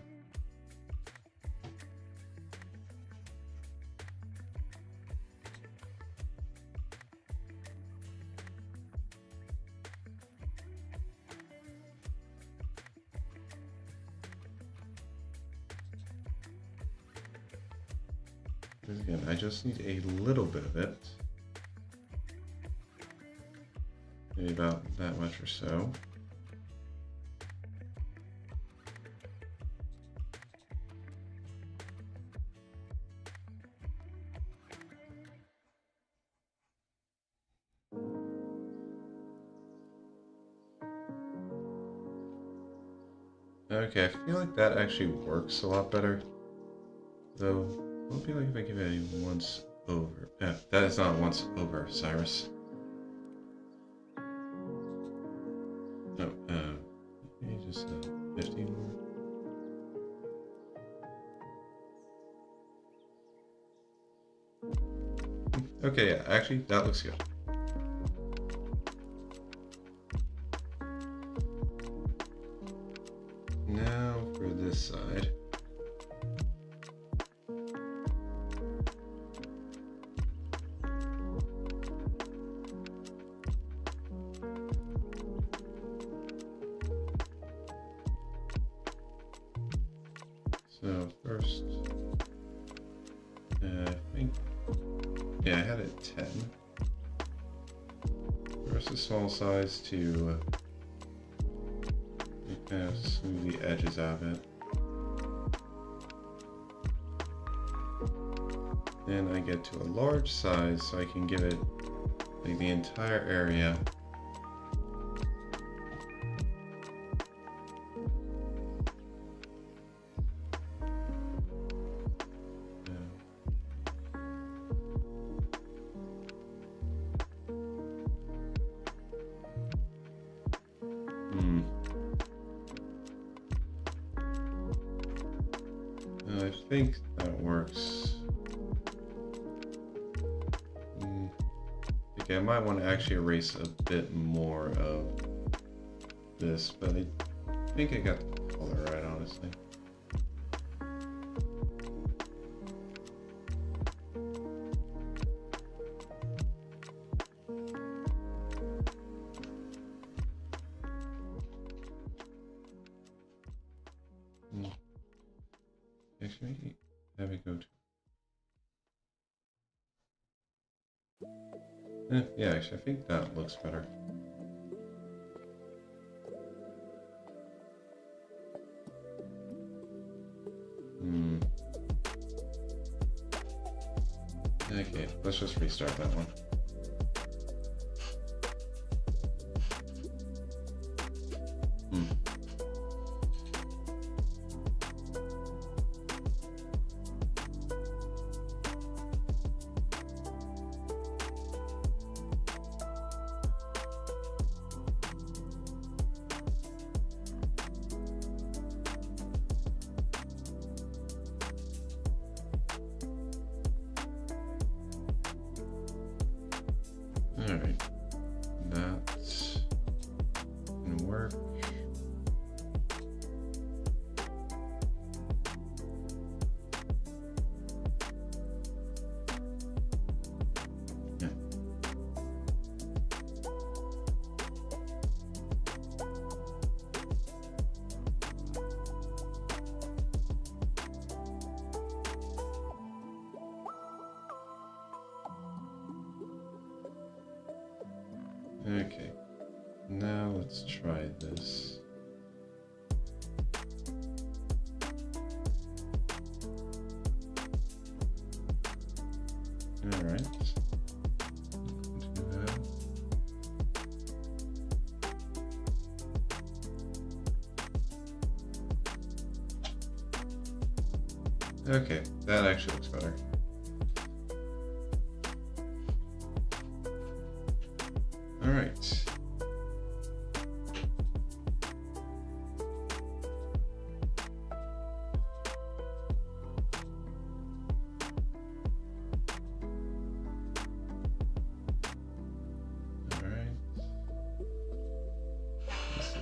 Again, I just need a little bit of it. Maybe about that much or so. Okay, I feel like that actually works a lot better. Though, what would be like if I give it a once over? That is not once over, Cyrus. No, maybe just 15 more. Okay, yeah, actually, that looks good. Now for this side. So first, I think, yeah, I had it 10. First the small size to kind of smooth the edges of it. Then I get to a large size so I can give it like the entire area. I think that works. Okay, I might want to actually erase a bit more of this, but I think I got the color right, honestly. Actually, have it go to... yeah, actually, I think that looks better. Okay, let's just restart that one. Alright, that's gonna work. Yeah. Okay, now let's try this. All right. Okay, that actually looks better. All right.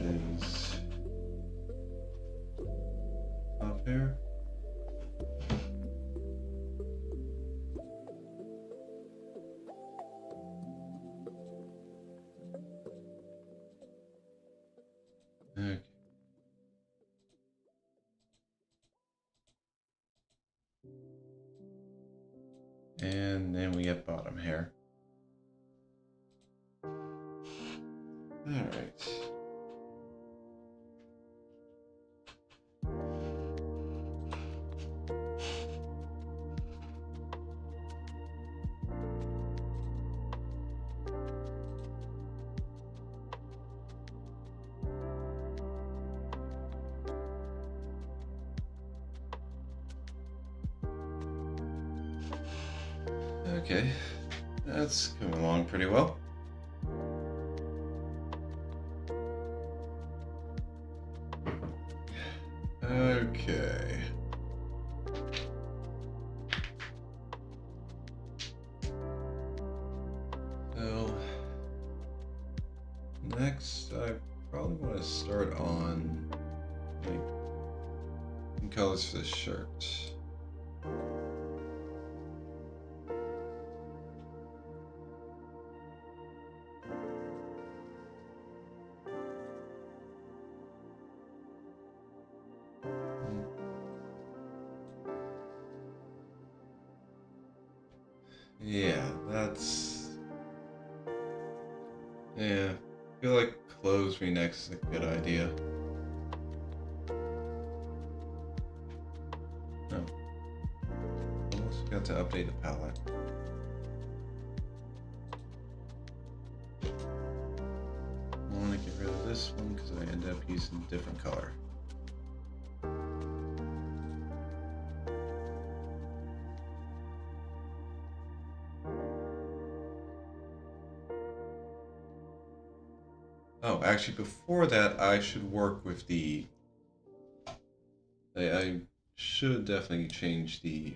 Is up here. Okay. And then we get bottom hair. Alright. Okay, that's coming along pretty well. Okay. So, next I probably want to start on like colors for the shirt. Yeah, yeah, I feel like clothes V-necks is a good idea. No. Almost got to update the palette. I want to get rid of this one because I end up using a different color. Oh, actually, before that, I should work with the... I should definitely change the...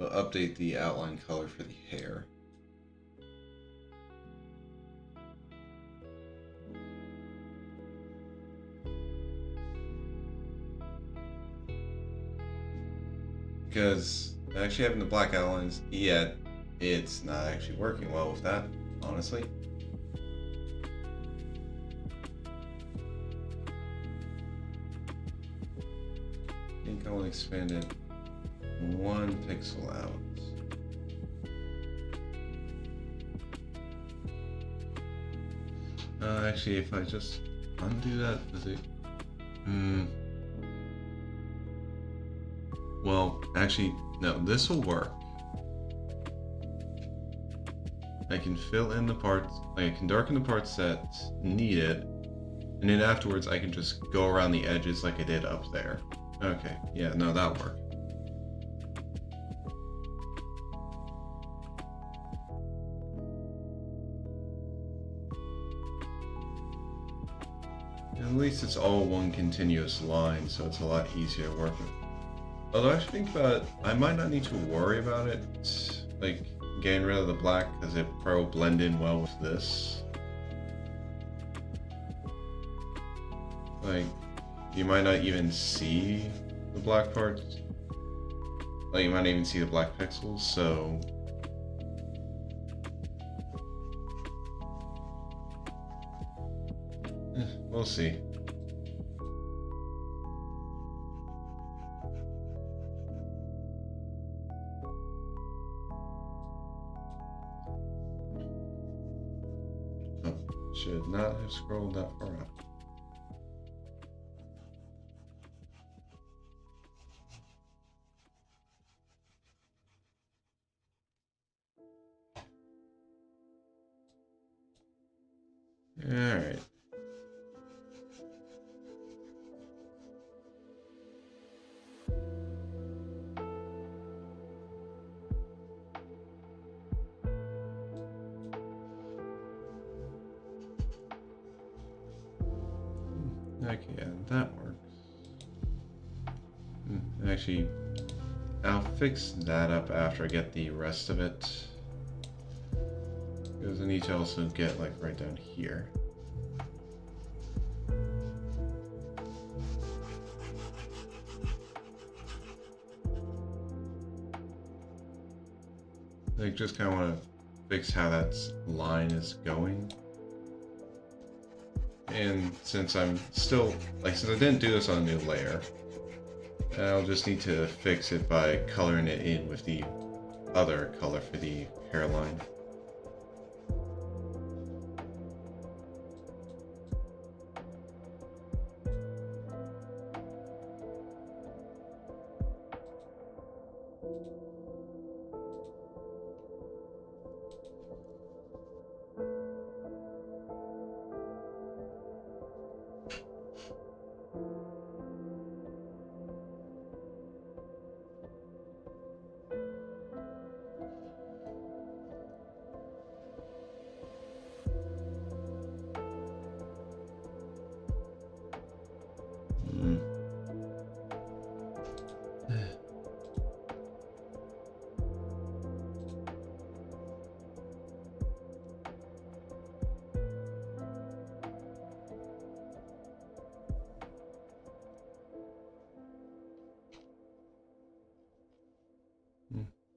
update the outline color for the hair. Because actually having the black outlines, yet it's not actually working well with that, honestly. I think I'll expand it 1 pixel out. Actually, if I just undo that, does it? Well, actually, no, this will work. I can fill in the parts, like I can darken the parts that need it, and then afterwards I can just go around the edges like I did up there. Okay, yeah, no, that'll work. At least it's all one continuous line, so it's a lot easier to work with. Although I should think about it, I might not need to worry about it, like getting rid of the black, because it probably will blend in well with this. Like, you might not even see the black parts. Like, you might not even see the black pixels, so... we'll see. Oh, should not have scrolled that far up. Alright. Okay, yeah, that works. Actually, I'll fix that up after I get the rest of it. Because I need to also get, like, right down here. Like, just kind of want to fix how that line is going. And since I'm still, like, since I didn't do this on a new layer, I'll just need to fix it by coloring it in with the other color for the hairline.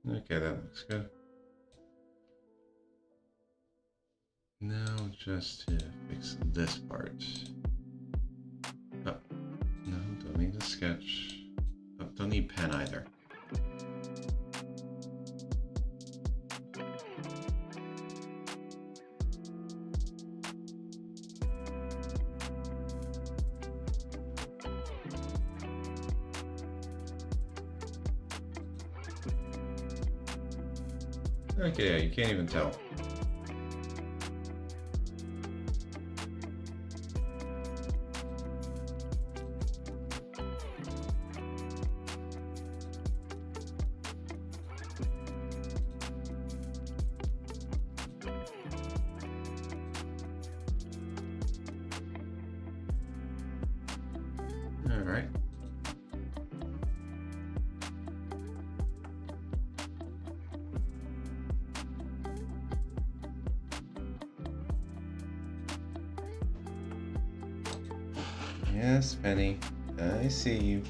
Okay, that looks good. Now just to fix this part. Oh, no, don't need a sketch. Oh, don't need pen either. Okay, yeah, you can't even tell. All right. Yes, Penny. I see you.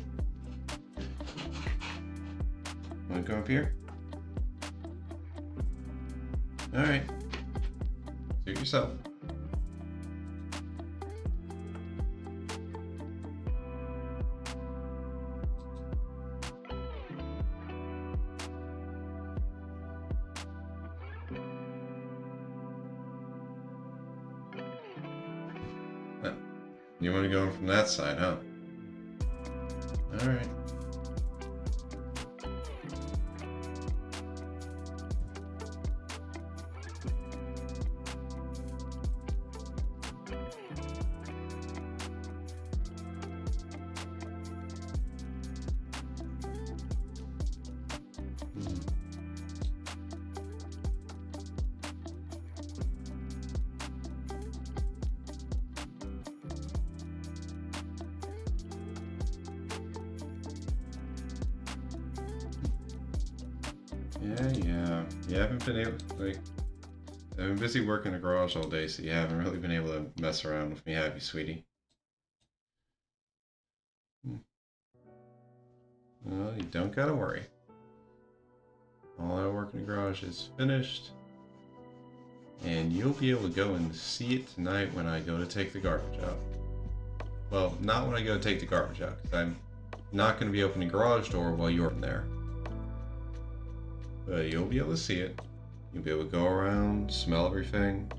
Want to go up here? All right. Suit yourself. You want to go in from that side, huh? All right. Yeah. You haven't been able, like, I've been busy working the garage all day, so you haven't really been able to mess around with me, have you, sweetie? Well, you don't gotta worry. All that work in the garage is finished, and you'll be able to go and see it tonight when I go to take the garbage out. Well, not when I go to take the garbage out, because I'm not going to be opening the garage door while you're in there. But you'll be able to see it. You'll be able to go around, smell everything.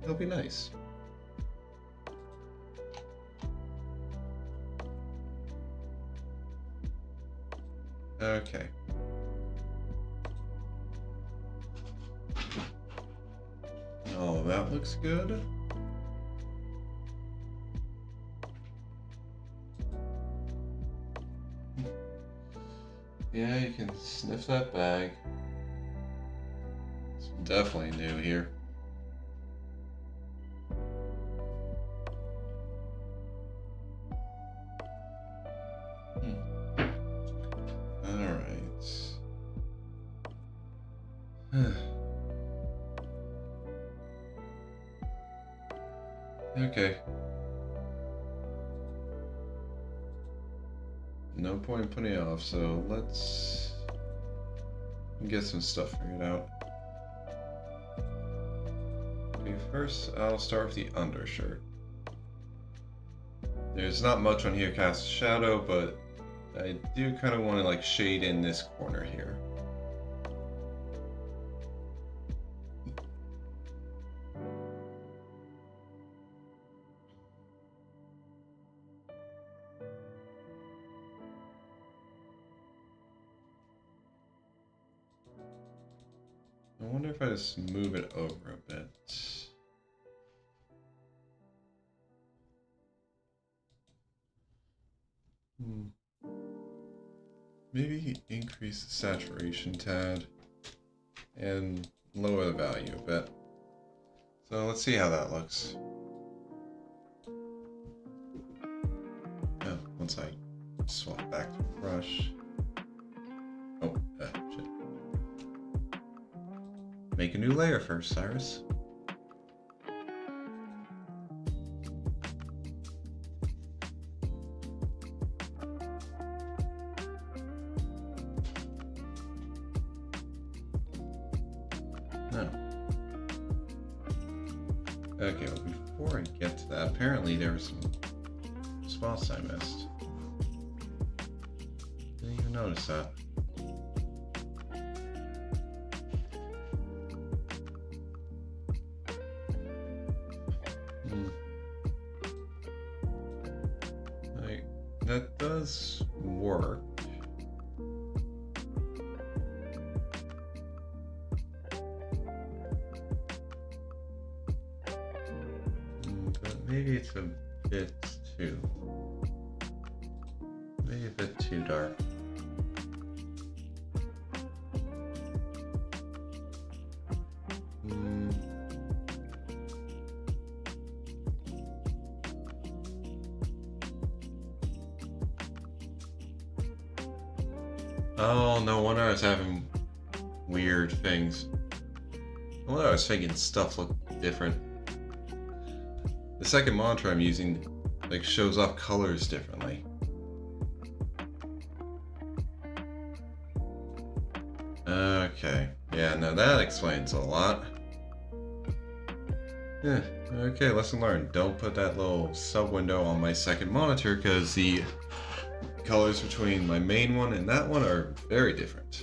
It'll be nice. Okay. Oh, that looks good. Yeah, you can sniff that bag. It's definitely new here. Alright. Okay. No point in putting it off, so let's get some stuff figured out. Okay, first I'll start with the undershirt. There's not much on here cast shadow, but I do kind of want to like shade in this corner here. I wonder if I just move it over a bit. Maybe increase the saturation tad and lower the value a bit. So let's see how that looks. Oh, once I swap back to brush. Oh, shit. Make a new layer first, Cyrus. No. Okay, well, before I get to that, apparently there were some spots I missed. Didn't even notice that. Like, that does work. But maybe it's a bit too... maybe a bit too dark. Oh, no wonder I was having weird things. No wonder I was thinking stuff looked different. The second monitor I'm using, like, shows off colors differently. Okay. Yeah, no, that explains a lot. Yeah, okay, lesson learned. Don't put that little sub window on my second monitor because the colors between my main one and that one are very different.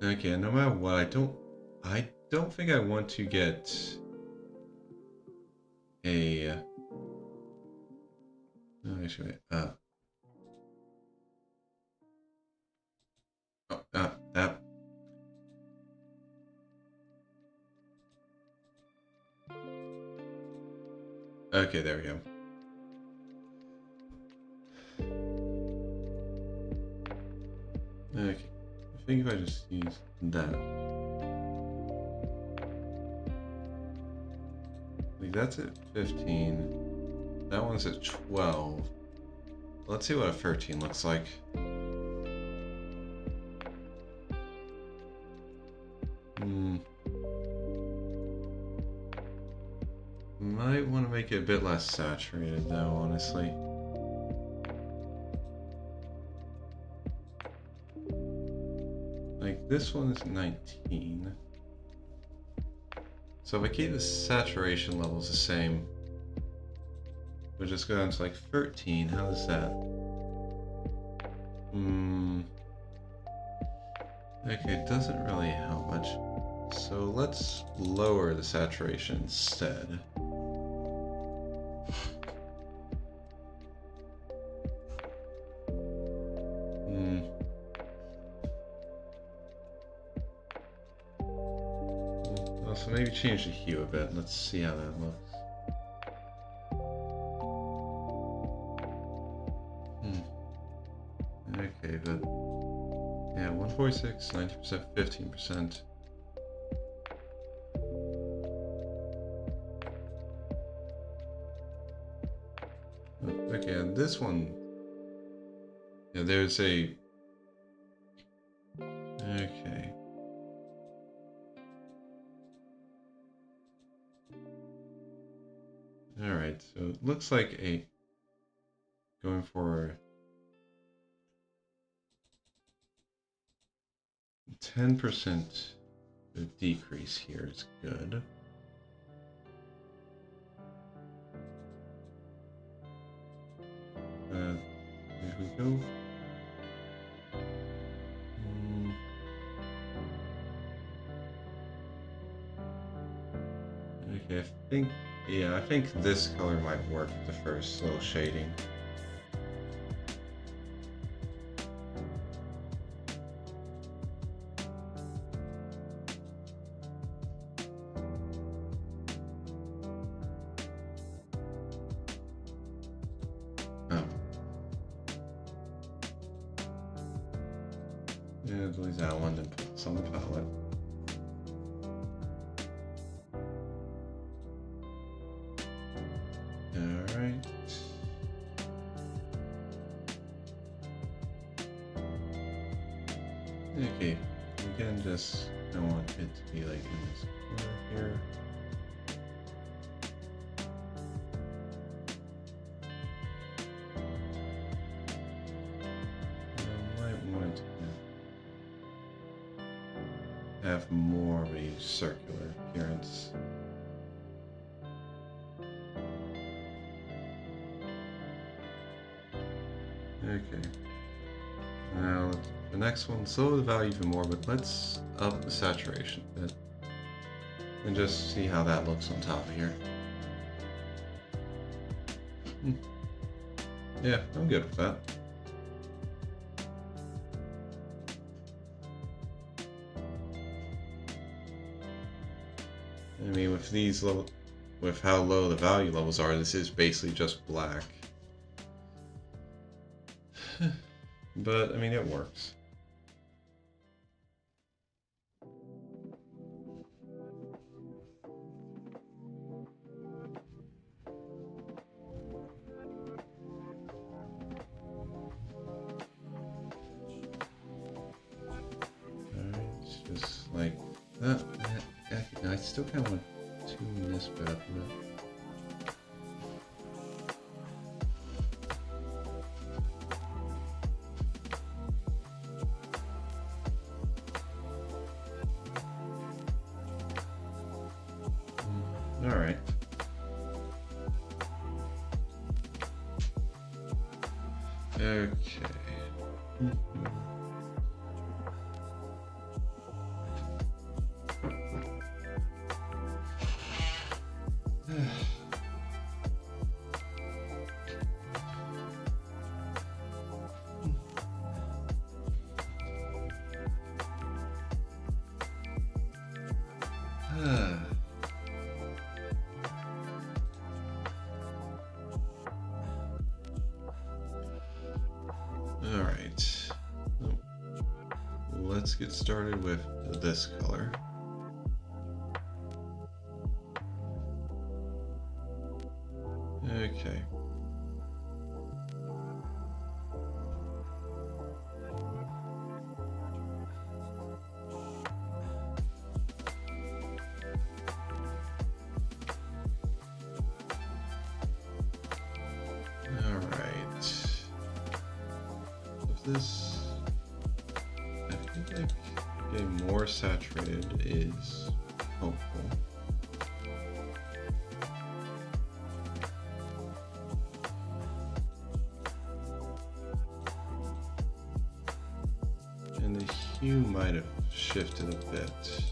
Okay, no matter what, I don't think I want to get a... No, actually, Okay, there we go. Okay, I think if I just use that. Like, that's at 15. That one's at 12. Let's see what a 13 looks like. Might want to make it a bit less saturated though, honestly. Like, this one is 19. So if I keep the saturation levels the same, we'll just go down to like 13. How does that? Okay, it doesn't really help much. So let's lower the saturation instead. So maybe change the hue a bit. Let's see how that looks. Okay, but yeah, 146, 90%, 15%. Okay, and this one, yeah, there's a... Okay. Alright, so it looks like a... going for 10% decrease here is good. There we go. Okay, I think this color might work for the first little shading. Oh. Yeah, delete that one and put this on the palette. Alright. Okay, again, just I want it to be like in this corner here. I might want to have more of a circular appearance. Okay. Now, the next one, slow the value even more, but let's up the saturation a bit. And just see how that looks on top of here. Yeah, I'm good with that. I mean, with how low the value levels are, this is basically just black. But, I mean, it works. Alright, just like that. I still kind of want to tune this bit up a bit. All right. Okay. All right. Let's get started with this color. Okay. All right. With this, I feel like getting more saturated is helpful. And the hue might have shifted a bit.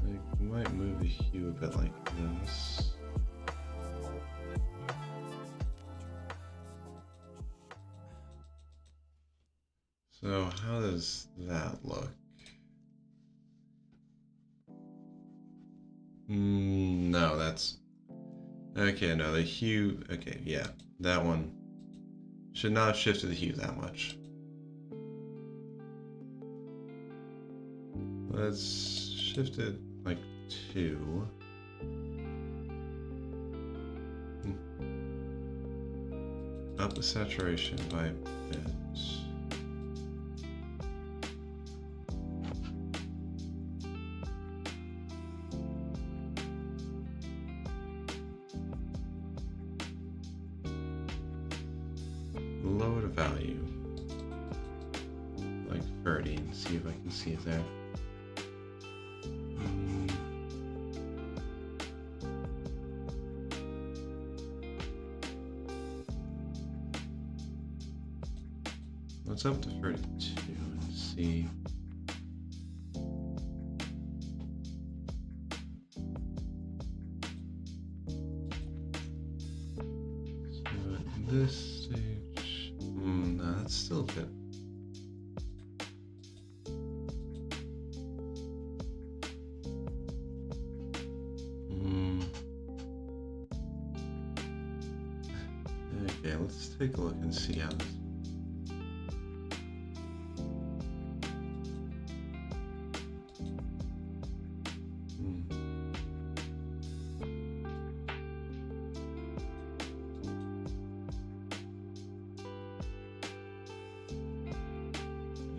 I might move the hue a bit like this. So how does that look? No, that's... Okay, no, the hue... Okay, yeah, that one should not have shifted the hue that much. Let's shift it like 2. Up the saturation by a bit. Lower the value, like 30, and see if I can see it there. Let's up to 32 and see. So at this stage, no, that's still a bit. Okay, let's take a look and see how this.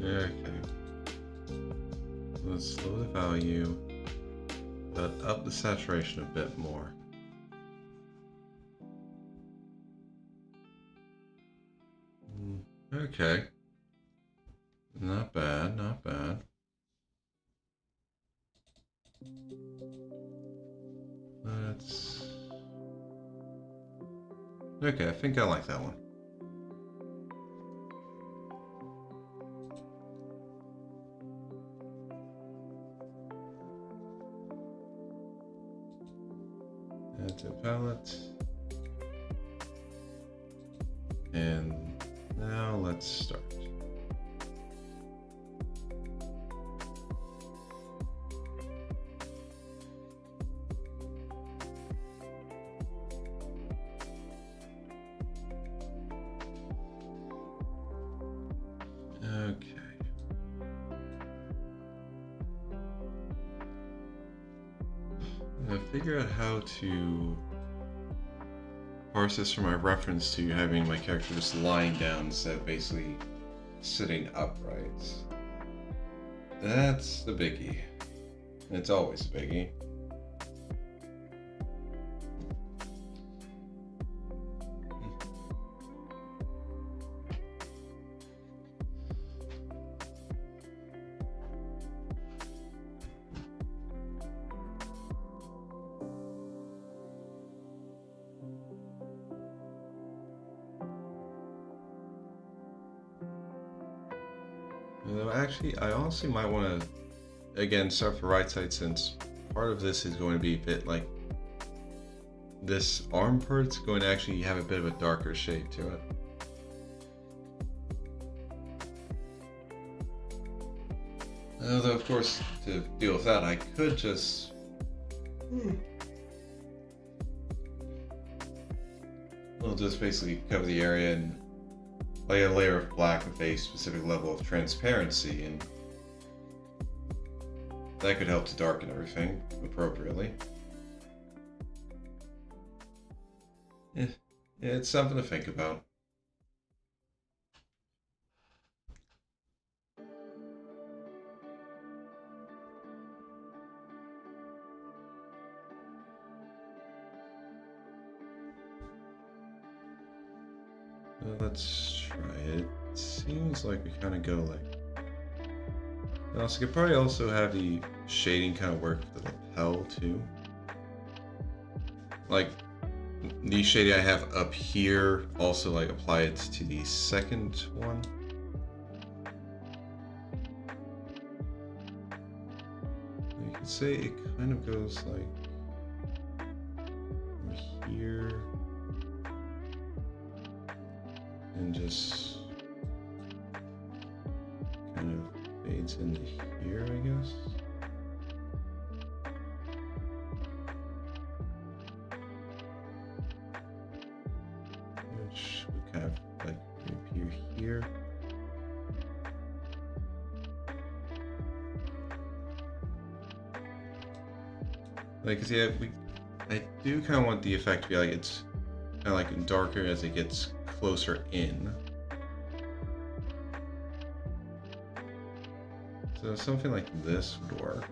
Okay. Let's slow the value, but up the saturation a bit more. Okay. Not bad, not bad. Let's... Okay, I think I like that one. Add to palette. And now let's start. Okay. Now figure out how to parse this from my reference to having my character just lying down instead of basically sitting upright. That's the biggie. It's always a biggie. Actually, I honestly might want to, again, start for right side since part of this is going to be a bit like this arm part's going to actually have a bit of a darker shade to it. Although, of course, to deal with that, I could just... We'll just basically cover the area and lay a layer of black with a specific level of transparency, and that could help to darken everything appropriately. Yeah, it's something to think about. Well, let's try it. It seems like we kind of go like... Also, could probably also have the shading kind of work with the lapel too. Like, the shading I have up here, also like apply it to the second one. You could say it kind of goes like from here and just kind of fades into here, I guess. Which would kind of like reappear here. Like, 'cause yeah, I do kind of want the effect to be like it's kind of like darker as it gets closer in. So something like this would work.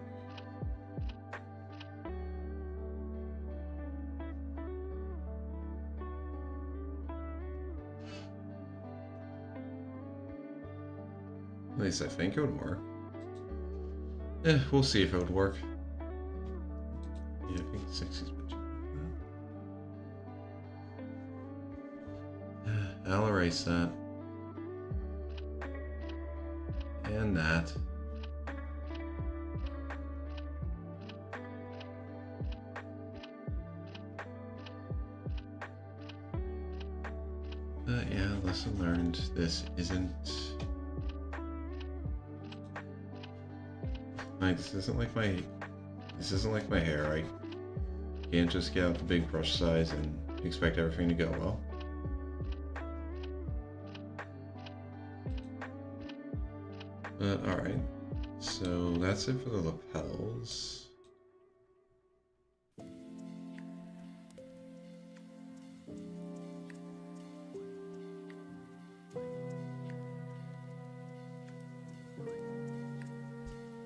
At least I think it would work. We'll see if it would work. Yeah, I think 60's been cheaper. I'll erase that. And that. Yeah, lesson learned. This isn't like this isn't like my hair. I can't just get out the big brush size and expect everything to go well. But alright. So that's it for the lapels.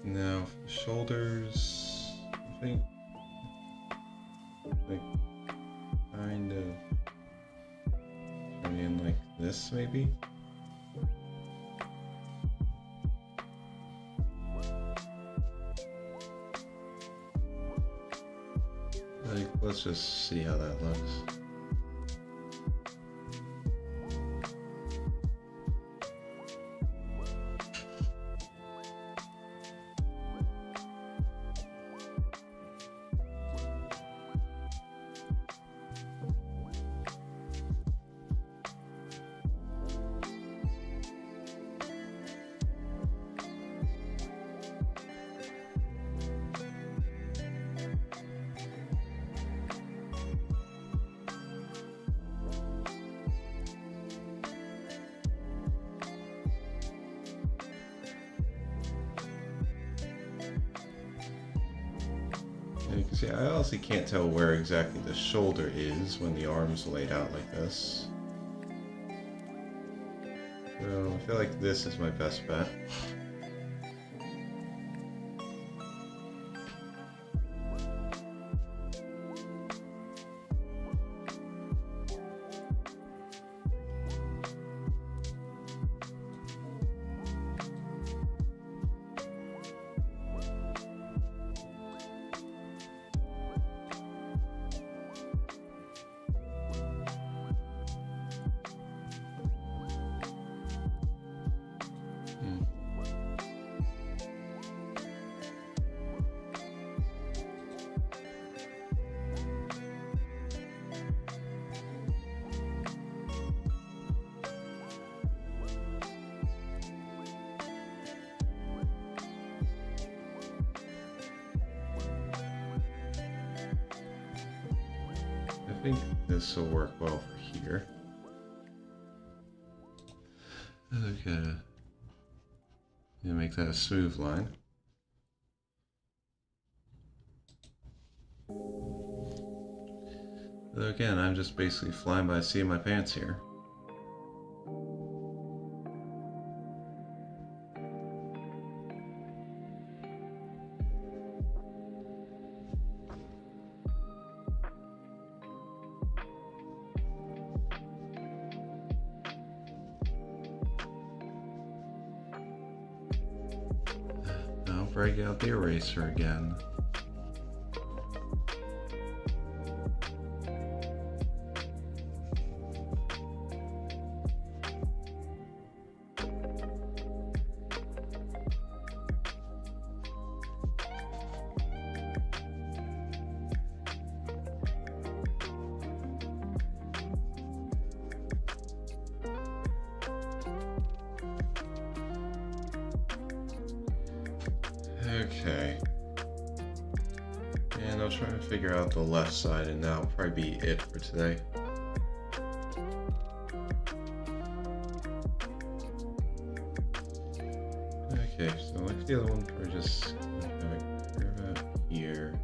Now for the shoulders, I think like kind of turn in like this maybe. Like, let's just see how that looks. Because yeah, I honestly can't tell where exactly the shoulder is when the arm's laid out like this. So I feel like this is my best bet. I think this will work well for here. Okay. Yeah, make that a smooth line. Again, I'm just basically flying by the seat of my pants here. I'll break out the eraser again. Okay. And I'll try to figure out the left side, and that'll probably be it for today. Okay, so like the other one, we're just gonna curve out here.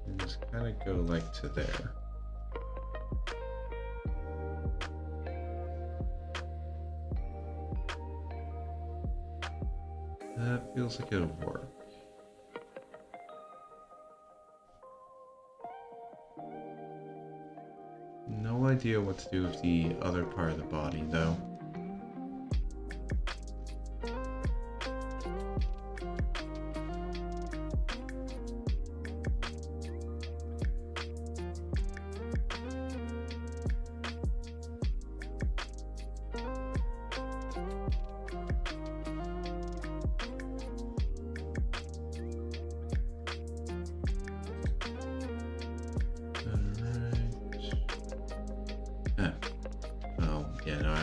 And just kind of go like to there. That feels like it'll work. No idea what to do with the other part of the body, though.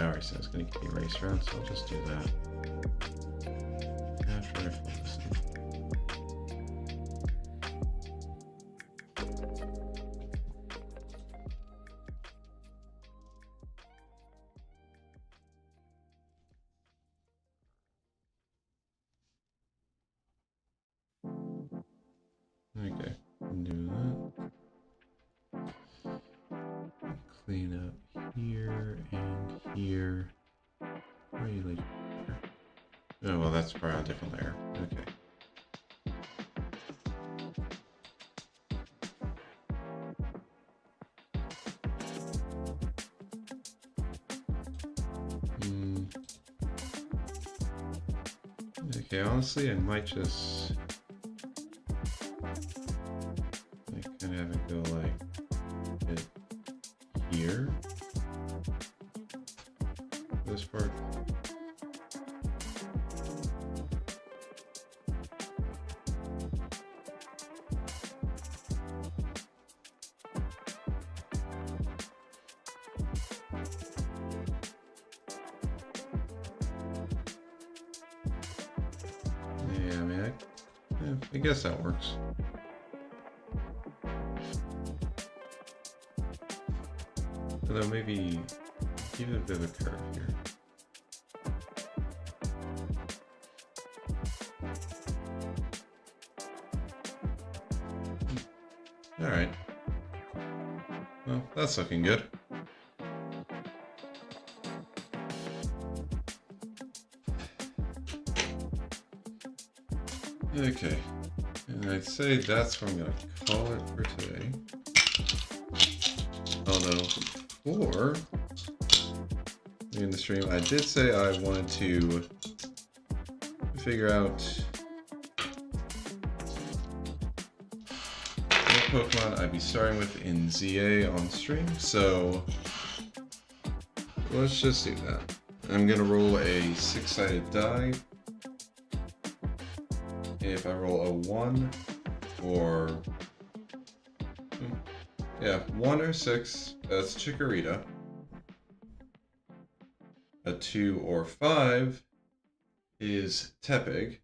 I already said it's going to get erased around, so I'll just do that. After I fill this in. Okay, do that. Clean up here and here. Where are you like here? Oh, well, that's probably a different layer. Okay. Okay, honestly, I might just kind of have it go like it here. This part. Yeah, I mean, I guess that works. Although maybe give it a bit of a curve here. Alright. Well, that's looking good. Okay. And I'd say that's what I'm going to call it for today. Although, before in the stream, I did say I wanted to figure out what Pokemon I'd be starting with in ZA on stream, so let's just do that. I'm going to roll a 6-sided die. If I roll a 1 or... yeah, 1 or 6, that's Chikorita. A 2 or 5 is Tepig.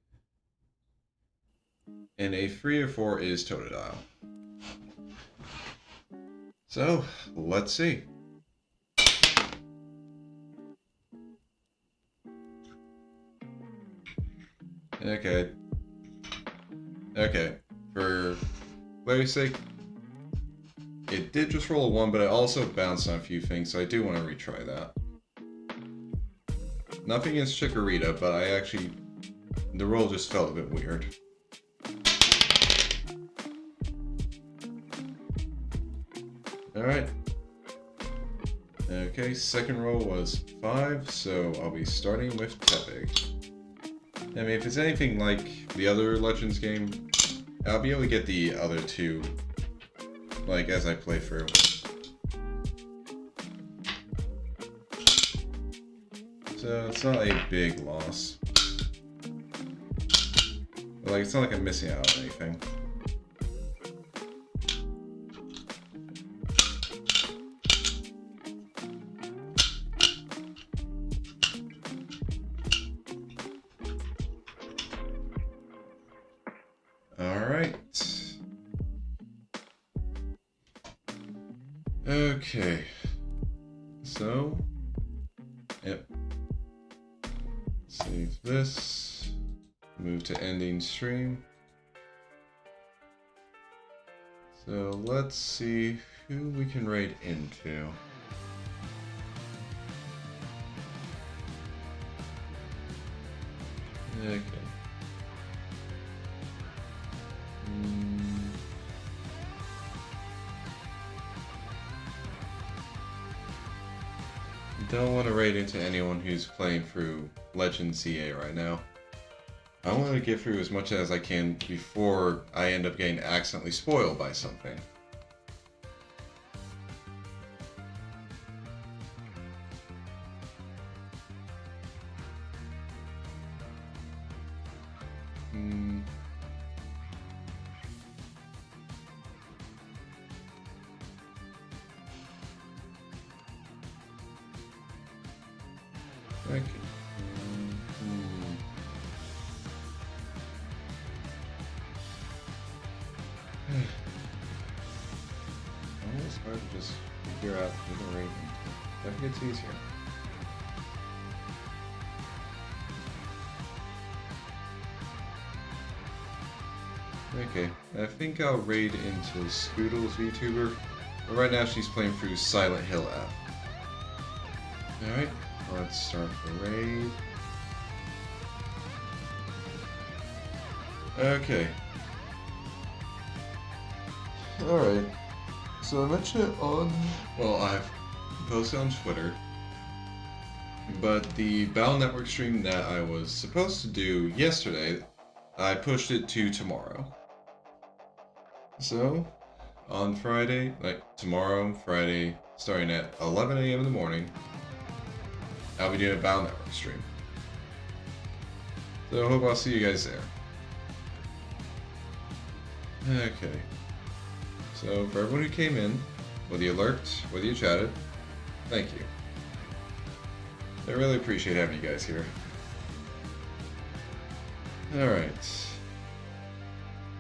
And a 3 or 4 is Totodile. So, let's see. Okay. Okay, for Larry's sake, it did just roll a 1, but I also bounced on a few things, so I do want to retry that. Nothing against Chikorita, but I actually... the roll just felt a bit weird. Alright. Okay, second roll was 5, so I'll be starting with Tepig. I mean, if it's anything like the other Legends game, I'll be able to get the other 2, like, as I play through. So, it's not a big loss. But, like, it's not like I'm missing out on anything. Okay, so, yep, save this, move to ending stream. So let's see who we can raid into. Okay. Don't want to raid into anyone who's playing through Legend CA right now. I want to get through as much as I can before I end up getting accidentally spoiled by something. Okay. It's hard to just figure out who the rating. Definitely gets easier. Okay, I think I'll raid into Scoodle's VTuber, but right now she's playing through Silent Hill app. Alright, let's start the raid. Okay. Alright. So I mentioned it on... Well, I've posted on Twitter. But the Battle Network stream that I was supposed to do yesterday, I pushed it to tomorrow. So, on Friday, like tomorrow, Friday, starting at 11 a.m. in the morning, I'll be doing a Battle Network stream. So I hope I'll see you guys there. Okay. So for everyone who came in, whether you lurked, whether you chatted, thank you. I really appreciate having you guys here. Alright.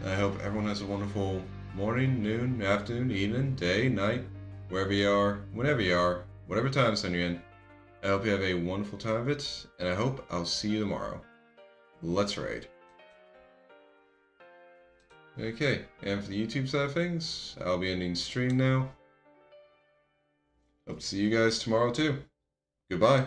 I hope everyone has a wonderful morning, noon, afternoon, evening, day, night, wherever you are, whenever you are, whatever time zone you're in. I hope you have a wonderful time of it, and I hope I'll see you tomorrow. Let's raid. Okay, and for the YouTube side of things, I'll be ending stream now. Hope to see you guys tomorrow too. Goodbye.